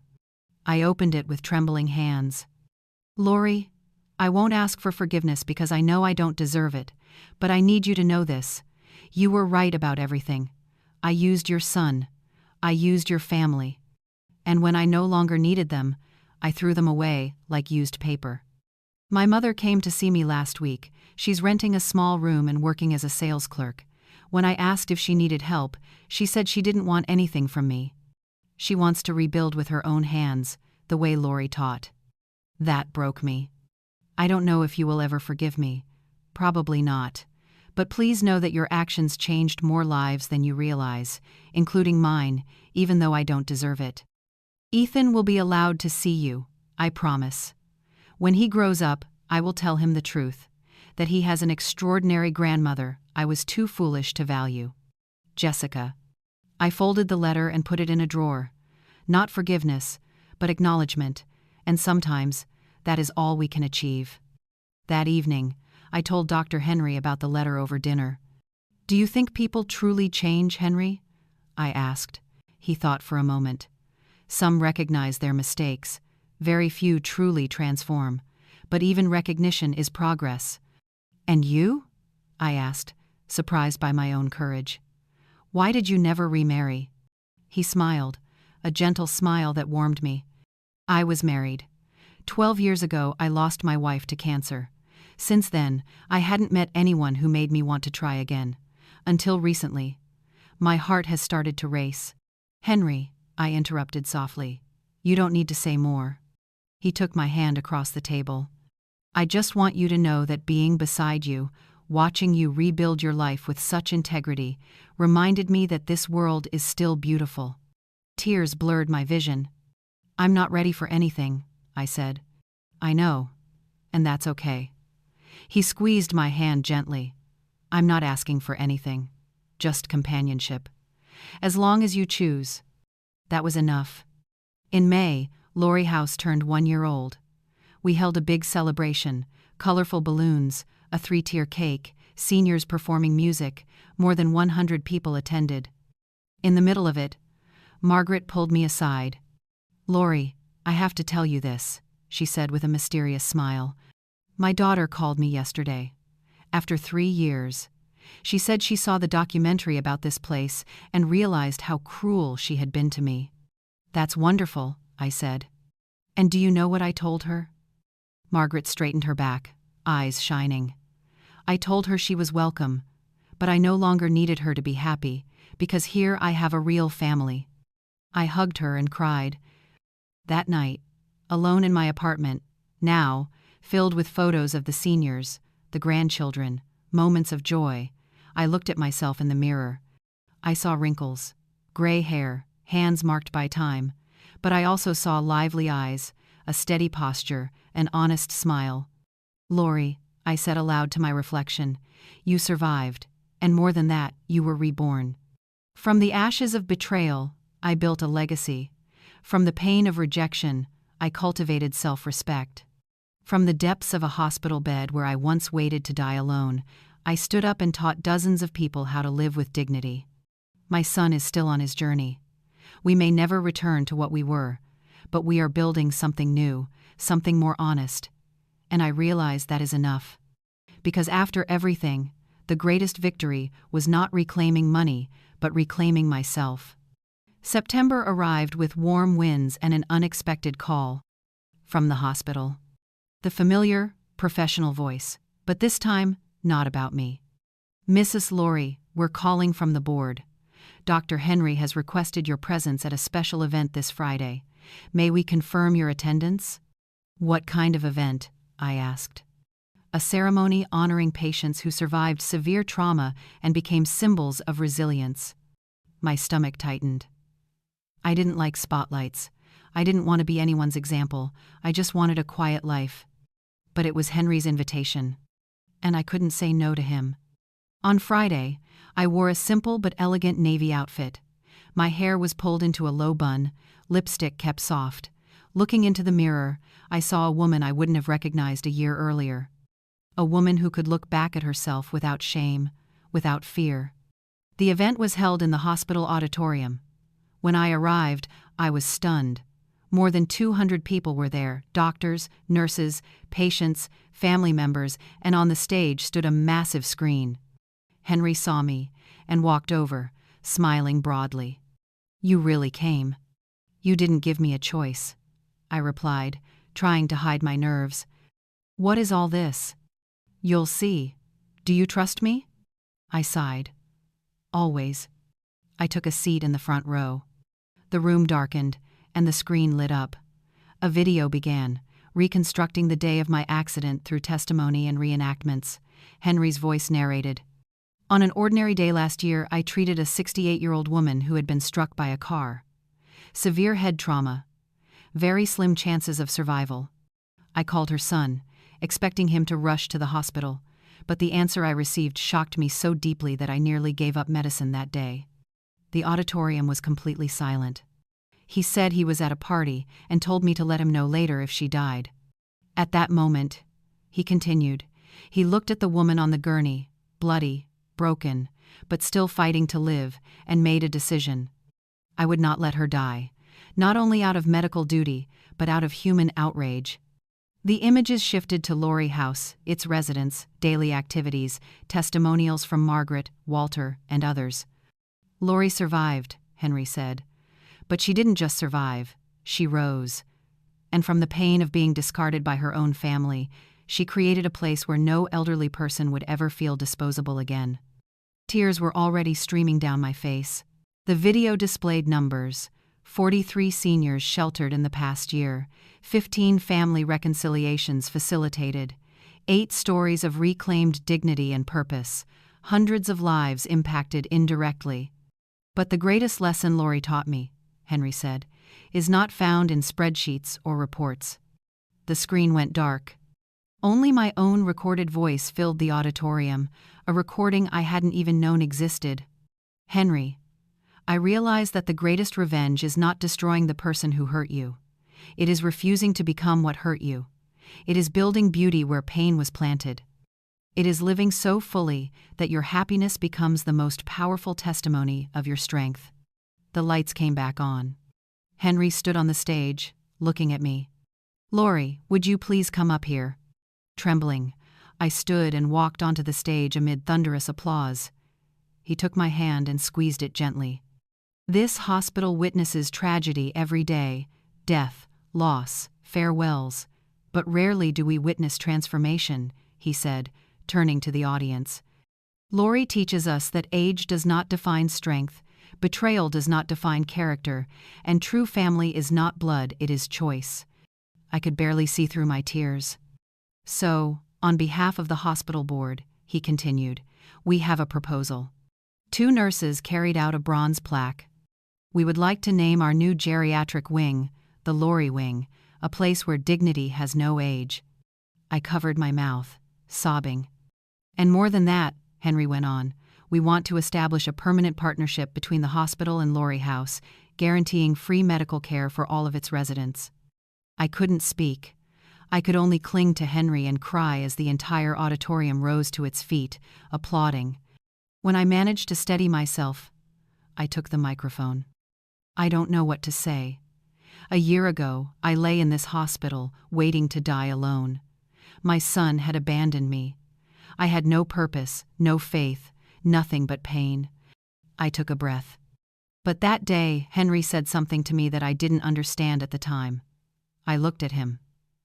I opened it with trembling hands. "Lori, I won't ask for forgiveness because I know I don't deserve it, but I need you to know this. You were right about everything. I used your son. I used your family. And when I no longer needed them, I threw them away like used paper. My mother came to see me last week. She's renting a small room and working as a sales clerk. When I asked if she needed help, she said she didn't want anything from me. She wants to rebuild with her own hands, the way Lori taught. That broke me. I don't know if you will ever forgive me. Probably not. But please know that your actions changed more lives than you realize, including mine, even though I don't deserve it. Ethan will be allowed to see you, I promise. When he grows up, I will tell him the truth, that he has an extraordinary grandmother I was too foolish to value. Jessica. I folded the letter and put it in a drawer. Not forgiveness, but acknowledgement, and sometimes, that is all we can achieve. That evening, I told Dr. Henry about the letter over dinner. "Do you think people truly change, Henry?" I asked. He thought for a moment. "Some recognize their mistakes. Very few truly transform. But even recognition is progress." "And you?" I asked, surprised by my own courage. "Why did you never remarry?" He smiled, a gentle smile that warmed me. "I was married. 12 years ago I lost my wife to cancer. Since then, I hadn't met anyone who made me want to try again. Until recently. My heart has started to race." "Henry," I interrupted softly, "you don't need to say more." He took my hand across the table. "I just want you to know that being beside you, watching you rebuild your life with such integrity, reminded me that this world is still beautiful." Tears blurred my vision. "I'm not ready for anything," I said. "I know. And that's okay." He squeezed my hand gently. "I'm not asking for anything. Just companionship. As long as you choose." That was enough. In May, Lori House turned 1 year old. We held a big celebration, colorful balloons, a 3-tier cake, seniors performing music, more than 100 people attended. In the middle of it, Margaret pulled me aside. "Lori, I have to tell you this," she said with a mysterious smile. "My daughter called me yesterday. After 3 years. She said she saw the documentary about this place and realized how cruel she had been to me." "That's wonderful," I said. "And do you know what I told her?" Margaret straightened her back, eyes shining. "I told her she was welcome, but I no longer needed her to be happy, because here I have a real family." I hugged her and cried. That night, alone in my apartment, now, filled with photos of the seniors, the grandchildren, moments of joy, I looked at myself in the mirror. I saw wrinkles, gray hair, hands marked by time, but I also saw lively eyes, a steady posture, an honest smile. "Lori," I said aloud to my reflection, "you survived, and more than that, you were reborn. From the ashes of betrayal, I built a legacy. From the pain of rejection, I cultivated self-respect. From the depths of a hospital bed where I once waited to die alone, I stood up and taught dozens of people how to live with dignity. My son is still on his journey. We may never return to what we were, but we are building something new, something more honest. And I realize that is enough. Because after everything, the greatest victory was not reclaiming money, but reclaiming myself." September arrived with warm winds and an unexpected call. From the hospital. The familiar, professional voice, but this time, not about me. "Mrs. Lori, we're calling from the board. Dr. Henry has requested your presence at a special event this Friday. May we confirm your attendance?" "What kind of event?" I asked. "A ceremony honoring patients who survived severe trauma and became symbols of resilience." My stomach tightened. I didn't like spotlights. I didn't want to be anyone's example. I just wanted a quiet life. But it was Henry's invitation, and I couldn't say no to him. On Friday, I wore a simple but elegant navy outfit. My hair was pulled into a low bun, lipstick kept soft. Looking into the mirror, I saw a woman I wouldn't have recognized a year earlier. A woman who could look back at herself without shame, without fear. The event was held in the hospital auditorium. When I arrived, I was stunned. More than 200 people were there, doctors, nurses, patients, family members, and on the stage stood a massive screen. Henry saw me and walked over, smiling broadly. "You really came. You didn't give me a choice," I replied, trying to hide my nerves. "What is all this?" "You'll see. Do you trust me?" I sighed. "Always." I took a seat in the front row. The room darkened, and the screen lit up. A video began, reconstructing the day of my accident through testimony and reenactments. Henry's voice narrated. "On an ordinary day last year, I treated a 68-year-old woman who had been struck by a car. Severe head trauma. Very slim chances of survival. I called her son, expecting him to rush to the hospital, but the answer I received shocked me so deeply that I nearly gave up medicine that day. The auditorium was completely silent. He said he was at a party and told me to let him know later if she died. At that moment, he continued, he looked at the woman on the gurney, bloody, broken, but still fighting to live, and made a decision. I would not let her die, not only out of medical duty, but out of human outrage. The images shifted to Lori House, its residents, daily activities, testimonials from Margaret, Walter, and others. Lori survived, Henry said. But she didn't just survive, she rose. And from the pain of being discarded by her own family, she created a place where no elderly person would ever feel disposable again. Tears were already streaming down my face. The video displayed numbers: 43 seniors sheltered in the past year, 15 family reconciliations facilitated, 8 stories of reclaimed dignity and purpose, hundreds of lives impacted indirectly. But the greatest lesson Lori taught me, Henry said, is not found in spreadsheets or reports. The screen went dark. Only my own recorded voice filled the auditorium, a recording I hadn't even known existed. Henry, I realized that the greatest revenge is not destroying the person who hurt you. It is refusing to become what hurt you. It is building beauty where pain was planted. It is living so fully that your happiness becomes the most powerful testimony of your strength. The lights came back on. Henry stood on the stage, looking at me. Lori, would you please come up here? Trembling, I stood and walked onto the stage amid thunderous applause. He took my hand and squeezed it gently. This hospital witnesses tragedy every day: death, loss, farewells. But rarely do we witness transformation, he said, turning to the audience. Lori teaches us that age does not define strength, betrayal does not define character, and true family is not blood, it is choice. I could barely see through my tears. So, on behalf of the hospital board, he continued, we have a proposal. 2 nurses carried out a bronze plaque. We would like to name our new geriatric wing, the Lori Wing, a place where dignity has no age. I covered my mouth, sobbing. And more than that, Henry went on, we want to establish a permanent partnership between the hospital and Lori House, guaranteeing free medical care for all of its residents. I couldn't speak. I could only cling to Henry and cry as the entire auditorium rose to its feet, applauding. When I managed to steady myself, I took the microphone. I don't know what to say. A year ago, I lay in this hospital, waiting to die alone. My son had abandoned me. I had no purpose, no faith, nothing but pain. I took a breath. But that day, Henry said something to me that I didn't understand at the time. I looked at him.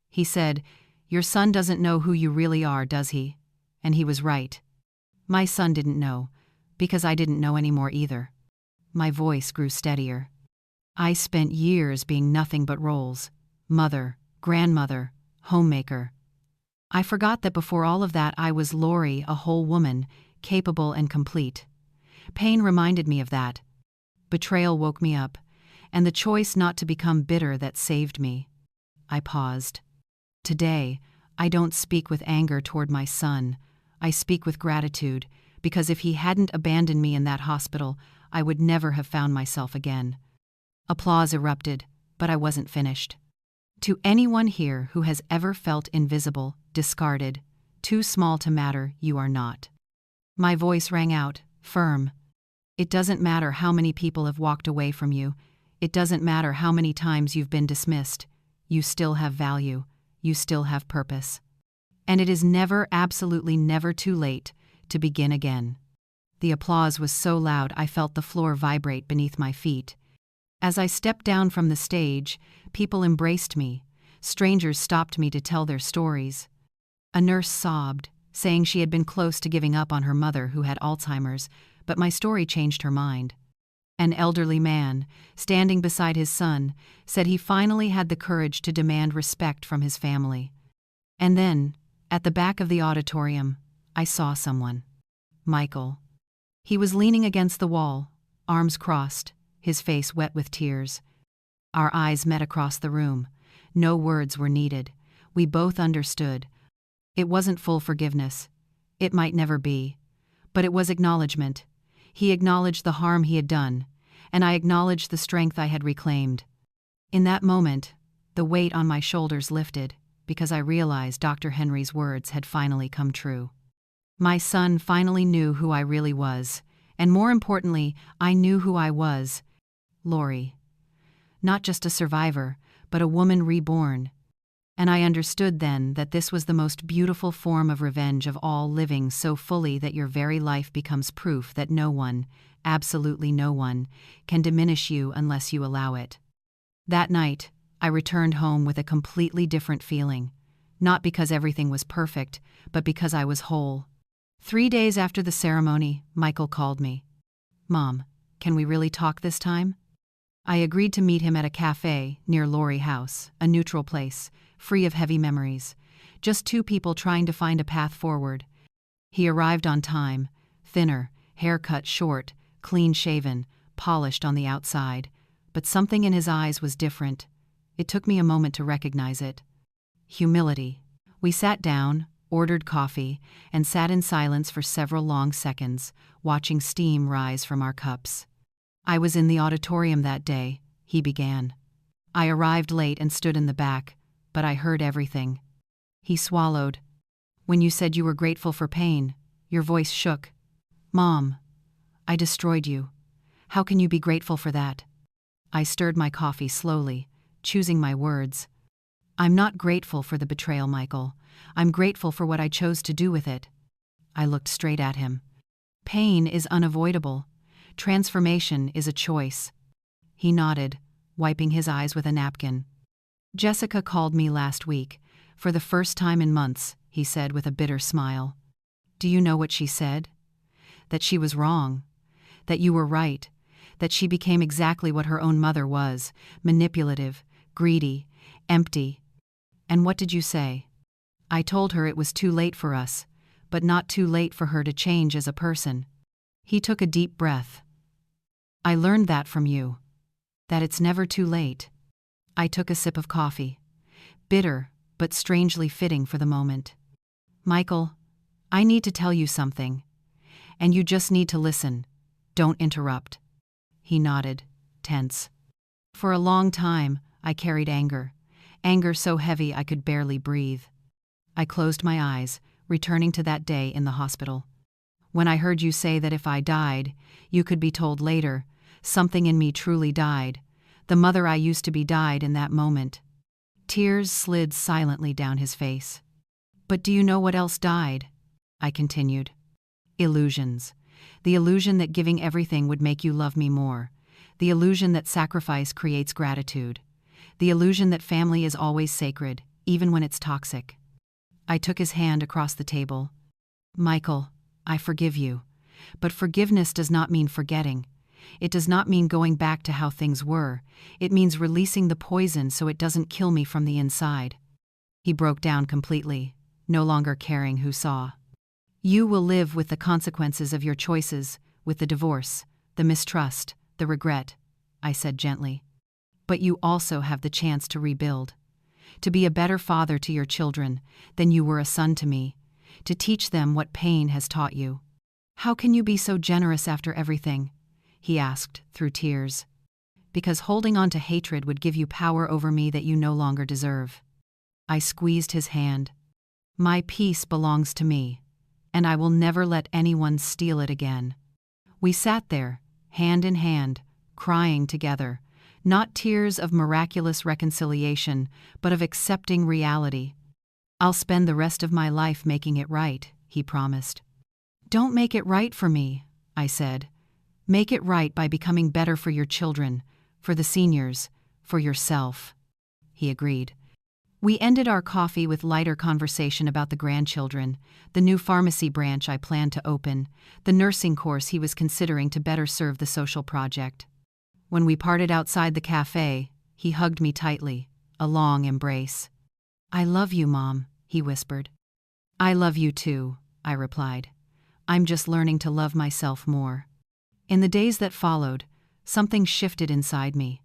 He said, your son doesn't know who you really are, does he? And he was right. My son didn't know, because I didn't know anymore either. My voice grew steadier. I spent years being nothing but roles: mother, grandmother, homemaker. I forgot that before all of that I was Lori, a whole woman, capable and complete. Pain reminded me of that. Betrayal woke me up, and the choice not to become bitter that saved me. I paused. Today, I don't speak with anger toward my son. I speak with gratitude, because if he hadn't abandoned me in that hospital, I would never have found myself again. Applause erupted, but I wasn't finished. To anyone here who has ever felt invisible, discarded, too small to matter, you are not. My voice rang out, firm. It doesn't matter how many people have walked away from you. It doesn't matter how many times you've been dismissed. You still have value. You still have purpose. And it is never, absolutely never too late to begin again. The applause was so loud I felt the floor vibrate beneath my feet. As I stepped down from the stage, people embraced me. Strangers stopped me to tell their stories. A nurse sobbed, saying she had been close to giving up on her mother who had Alzheimer's, but my story changed her mind. An elderly man, standing beside his son, said he finally had the courage to demand respect from his family. And then, at the back of the auditorium, I saw someone. Michael. He was leaning against the wall, arms crossed, his face wet with tears. Our eyes met across the room. No words were needed. We both understood. It wasn't full forgiveness. It might never be. But it was acknowledgement. He acknowledged the harm he had done, and I acknowledged the strength I had reclaimed. In that moment, the weight on my shoulders lifted, because I realized Dr. Henry's words had finally come true. My son finally knew who I really was, and more importantly, I knew who I was, Lori. Not just a survivor, but a woman reborn. And I understood then that this was the most beautiful form of revenge of all, living so fully that your very life becomes proof that no one, absolutely no one, can diminish you unless you allow it. That night, I returned home with a completely different feeling, not because everything was perfect, but because I was whole. 3 days after the ceremony, Michael called me. "Mom, can we really talk this time?" I agreed to meet him at a cafe near Lori House, a neutral place, free of heavy memories, just two people trying to find a path forward. He arrived on time, thinner, hair cut short, clean-shaven, polished on the outside, but something in his eyes was different. It took me a moment to recognize it. Humility. We sat down, ordered coffee, and sat in silence for several long seconds, watching steam rise from our cups. "I was in the auditorium that day," he began. "I arrived late and stood in the back, but I heard everything." He swallowed. "When you said you were grateful for pain, your voice shook. Mom, I destroyed you. How can you be grateful for that?" I stirred my coffee slowly, choosing my words. "I'm not grateful for the betrayal, Michael. I'm grateful for what I chose to do with it." I looked straight at him. "Pain is unavoidable. Transformation is a choice." He nodded, wiping his eyes with a napkin. "Jessica called me last week, for the first time in months," he said with a bitter smile. "Do you know what she said? That she was wrong. That you were right. That she became exactly what her own mother was, manipulative, greedy, empty." "And what did you say?" "I told her it was too late for us, but not too late for her to change as a person." He took a deep breath. "I learned that from you. That it's never too late." I took a sip of coffee. Bitter, but strangely fitting for the moment. "Michael, I need to tell you something. And you just need to listen. Don't interrupt." He nodded, tense. For a long time, I carried anger. Anger so heavy I could barely breathe. I closed my eyes, returning to that day in the hospital. "When I heard you say that if I died, you could be told later, something in me truly died. The mother I used to be died in that moment." Tears slid silently down his face. "But do you know what else died?" I continued. "Illusions. The illusion that giving everything would make you love me more. The illusion that sacrifice creates gratitude. The illusion that family is always sacred, even when it's toxic." I took his hand across the table. "Michael, I forgive you. But forgiveness does not mean forgetting. It does not mean going back to how things were. It means releasing the poison so it doesn't kill me from the inside." He broke down completely, no longer caring who saw. "You will live with the consequences of your choices, with the divorce, the mistrust, the regret," I said gently. "But you also have the chance to rebuild. To be a better father to your children than you were a son to me. To teach them what pain has taught you." "How can you be so generous after everything?" he asked through tears. "Because holding on to hatred would give you power over me that you no longer deserve." I squeezed his hand. "My peace belongs to me, and I will never let anyone steal it again." We sat there, hand in hand, crying together, not tears of miraculous reconciliation, but of accepting reality. "I'll spend the rest of my life making it right," he promised. "Don't make it right for me," I said. "Make it right by becoming better for your children, for the seniors, for yourself." He agreed. We ended our coffee with lighter conversation about the grandchildren, the new pharmacy branch I planned to open, the nursing course he was considering to better serve the social project. When we parted outside the cafe, he hugged me tightly, a long embrace. "I love you, Mom," he whispered. "I love you too," I replied. "I'm just learning to love myself more." In the days that followed, something shifted inside me.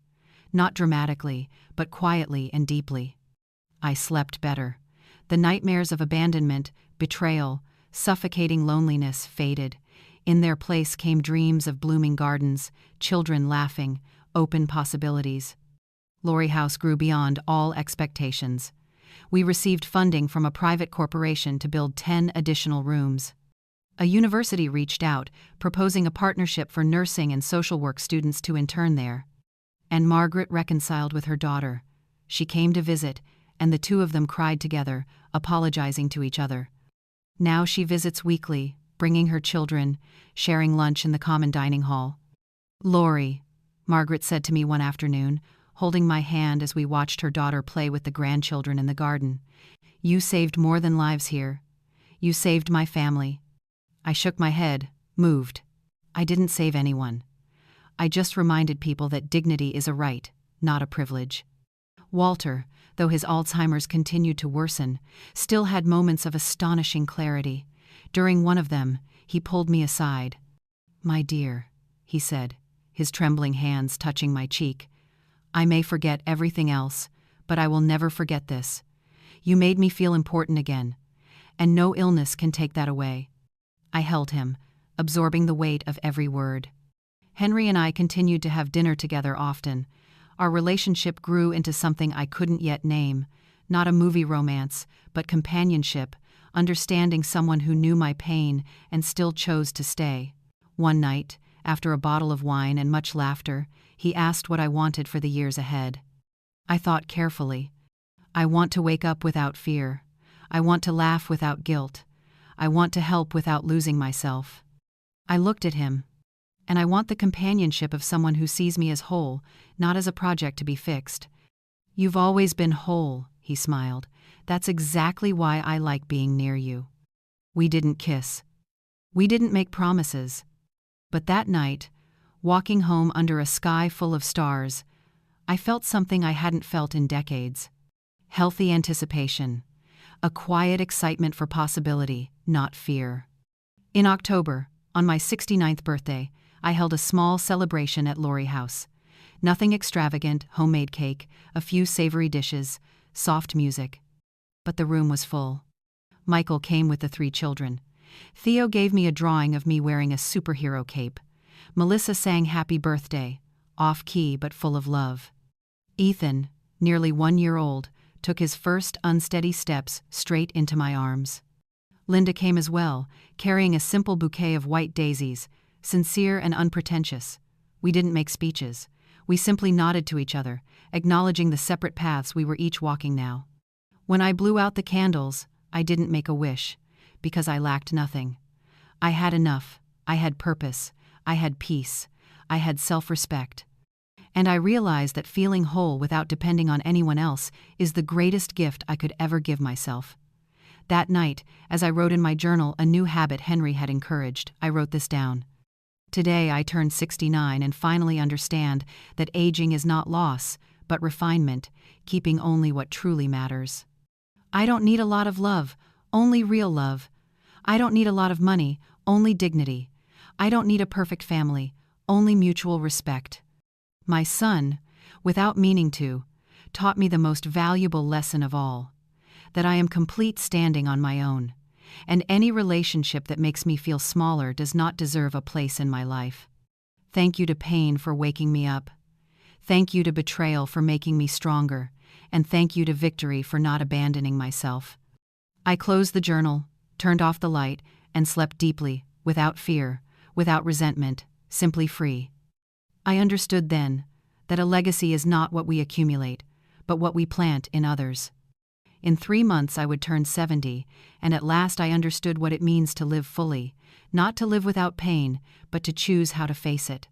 Not dramatically, but quietly and deeply. I slept better. The nightmares of abandonment, betrayal, suffocating loneliness faded. In their place came dreams of blooming gardens, children laughing, open possibilities. Lorry House grew beyond all expectations. We received funding from a private corporation to build 10 additional rooms. A university reached out, proposing a partnership for nursing and social work students to intern there. And Margaret reconciled with her daughter. She came to visit, and the two of them cried together, apologizing to each other. Now she visits weekly, bringing her children, sharing lunch in the common dining hall. "Lori," Margaret said to me one afternoon, holding my hand as we watched her daughter play with the grandchildren in the garden, "you saved more than lives here. You saved my family." I shook my head, moved. I didn't save anyone. I just reminded people that dignity is a right, not a privilege. Walter, though his Alzheimer's continued to worsen, still had moments of astonishing clarity. During one of them, he pulled me aside. "My dear," he said, his trembling hands touching my cheek, "I may forget everything else, but I will never forget this. You made me feel important again, and no illness can take that away." I held him, absorbing the weight of every word. Henry and I continued to have dinner together often. Our relationship grew into something I couldn't yet name, not a movie romance, but companionship, understanding someone who knew my pain and still chose to stay. One night, after a bottle of wine and much laughter, he asked what I wanted for the years ahead. I thought carefully. I want to wake up without fear. I want to laugh without guilt. I want to help without losing myself. I looked at him. And I want the companionship of someone who sees me as whole, not as a project to be fixed. "You've always been whole," he smiled. "That's exactly why I like being near you." We didn't kiss. We didn't make promises. But that night, walking home under a sky full of stars, I felt something I hadn't felt in decades. Healthy anticipation. A quiet excitement for possibility, not fear. In October, on my 69th birthday, I held a small celebration at Lorry House. Nothing extravagant, homemade cake, a few savory dishes, soft music. But the room was full. Michael came with the 3 children. Theo gave me a drawing of me wearing a superhero cape. Melissa sang happy birthday, off-key but full of love. Ethan, nearly 1 year old, took his first unsteady steps straight into my arms. Linda came as well, carrying a simple bouquet of white daisies, sincere and unpretentious. We didn't make speeches. We simply nodded to each other, acknowledging the separate paths we were each walking now. When I blew out the candles, I didn't make a wish, because I lacked nothing. I had enough. I had purpose. I had peace. I had self-respect. And I realized that feeling whole without depending on anyone else is the greatest gift I could ever give myself. That night, as I wrote in my journal a new habit Henry had encouraged, I wrote this down. Today I turned 69 and finally understand that aging is not loss, but refinement, keeping only what truly matters. I don't need a lot of love, only real love. I don't need a lot of money, only dignity. I don't need a perfect family, only mutual respect. My son, without meaning to, taught me the most valuable lesson of all, that I am complete standing on my own. And any relationship that makes me feel smaller does not deserve a place in my life. Thank you to pain for waking me up. Thank you to betrayal for making me stronger, and thank you to victory for not abandoning myself. I closed the journal, turned off the light, and slept deeply, without fear, without resentment, simply free. I understood then that a legacy is not what we accumulate, but what we plant in others. In 3 months I would turn 70, and at last I understood what it means to live fully, not to live without pain, but to choose how to face it.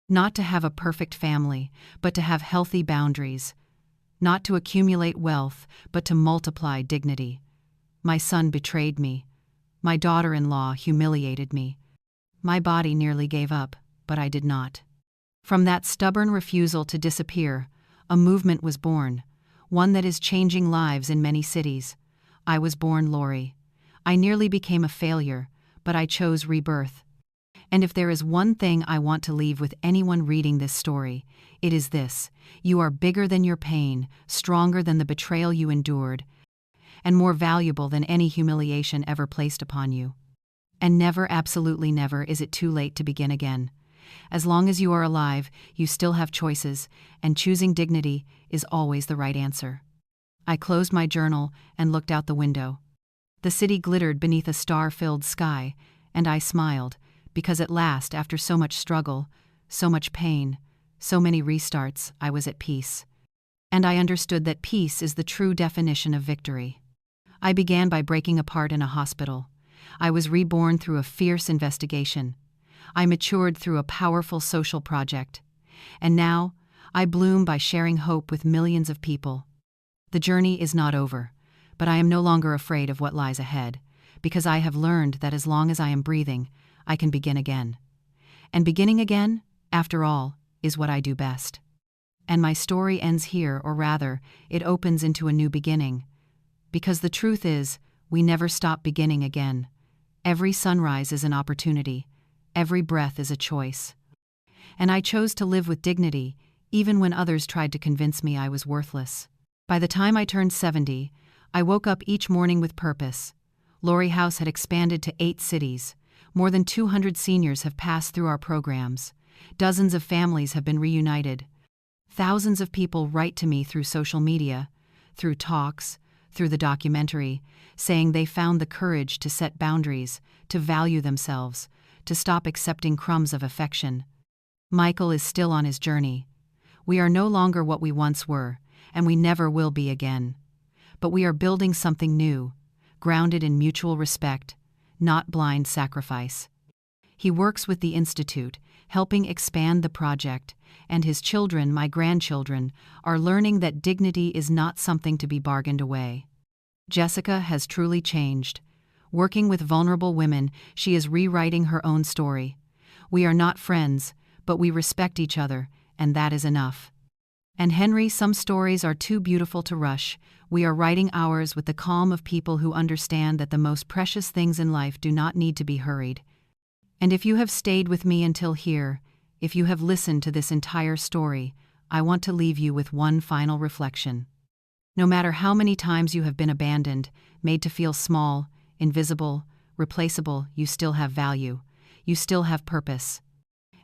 Not to have a perfect family, but to have healthy boundaries. Not to accumulate wealth, but to multiply dignity. My son betrayed me. My daughter-in-law humiliated me. My body nearly gave up, but I did not. From that stubborn refusal to disappear, a movement was born. One that is changing lives in many cities. I was born Lori. I nearly became a failure, but I chose rebirth. And if there is one thing I want to leave with anyone reading this story, it is this: you are bigger than your pain, stronger than the betrayal you endured, and more valuable than any humiliation ever placed upon you. And never, absolutely never, is it too late to begin again. As long as you are alive, you still have choices, and choosing dignity is always the right answer. I closed my journal and looked out the window. The city glittered beneath a star-filled sky, and I smiled, because at last, after so much struggle, so much pain, so many restarts, I was at peace. And I understood that peace is the true definition of victory. I began by breaking apart in a hospital. I was reborn through a fierce investigation. I matured through a powerful social project. And now, I bloom by sharing hope with millions of people. The journey is not over, but I am no longer afraid of what lies ahead, because I have learned that as long as I am breathing, I can begin again. And beginning again, after all, is what I do best. And my story ends here, or rather, it opens into a new beginning. Because the truth is, we never stop beginning again. Every sunrise is an opportunity. Every breath is a choice. And I chose to live with dignity, even when others tried to convince me I was worthless. By the time I turned 70, I woke up each morning with purpose. Lori House had expanded to 8 cities. More than 200 seniors have passed through our programs. Dozens of families have been reunited. Thousands of people write to me through social media, through talks, through the documentary, saying they found the courage to set boundaries, to value themselves, to stop accepting crumbs of affection. Michael is still on his journey. We are no longer what we once were, and we never will be again. But we are building something new, grounded in mutual respect, not blind sacrifice. He works with the Institute, helping expand the project, and his children, my grandchildren, are learning that dignity is not something to be bargained away. Jessica has truly changed. Working with vulnerable women, she is rewriting her own story. We are not friends, but we respect each other, and that is enough. And Henry, some stories are too beautiful to rush. We are writing ours with the calm of people who understand that the most precious things in life do not need to be hurried. And if you have stayed with me until here, if you have listened to this entire story, I want to leave you with one final reflection. No matter how many times you have been abandoned, made to feel small, invisible, replaceable, you still have value. You still have purpose.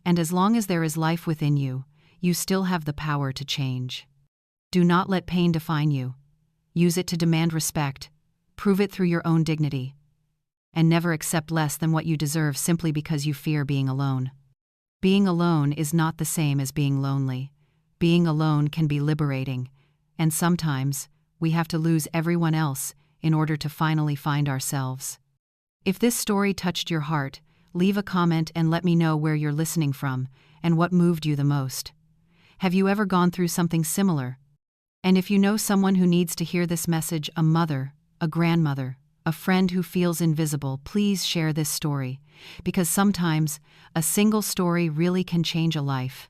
And as long as there is life within you, you still have the power to change. Do not let pain define you. Use it to demand respect. Prove it through your own dignity. And never accept less than what you deserve simply because you fear being alone. Being alone is not the same as being lonely. Being alone can be liberating, and sometimes we have to lose everyone else in order to finally find ourselves. If this story touched your heart, leave a comment and let me know where you're listening from and what moved you the most. Have you ever gone through something similar? And if you know someone who needs to hear this message, a mother, a grandmother, a friend who feels invisible, please share this story, because sometimes a single story really can change a life.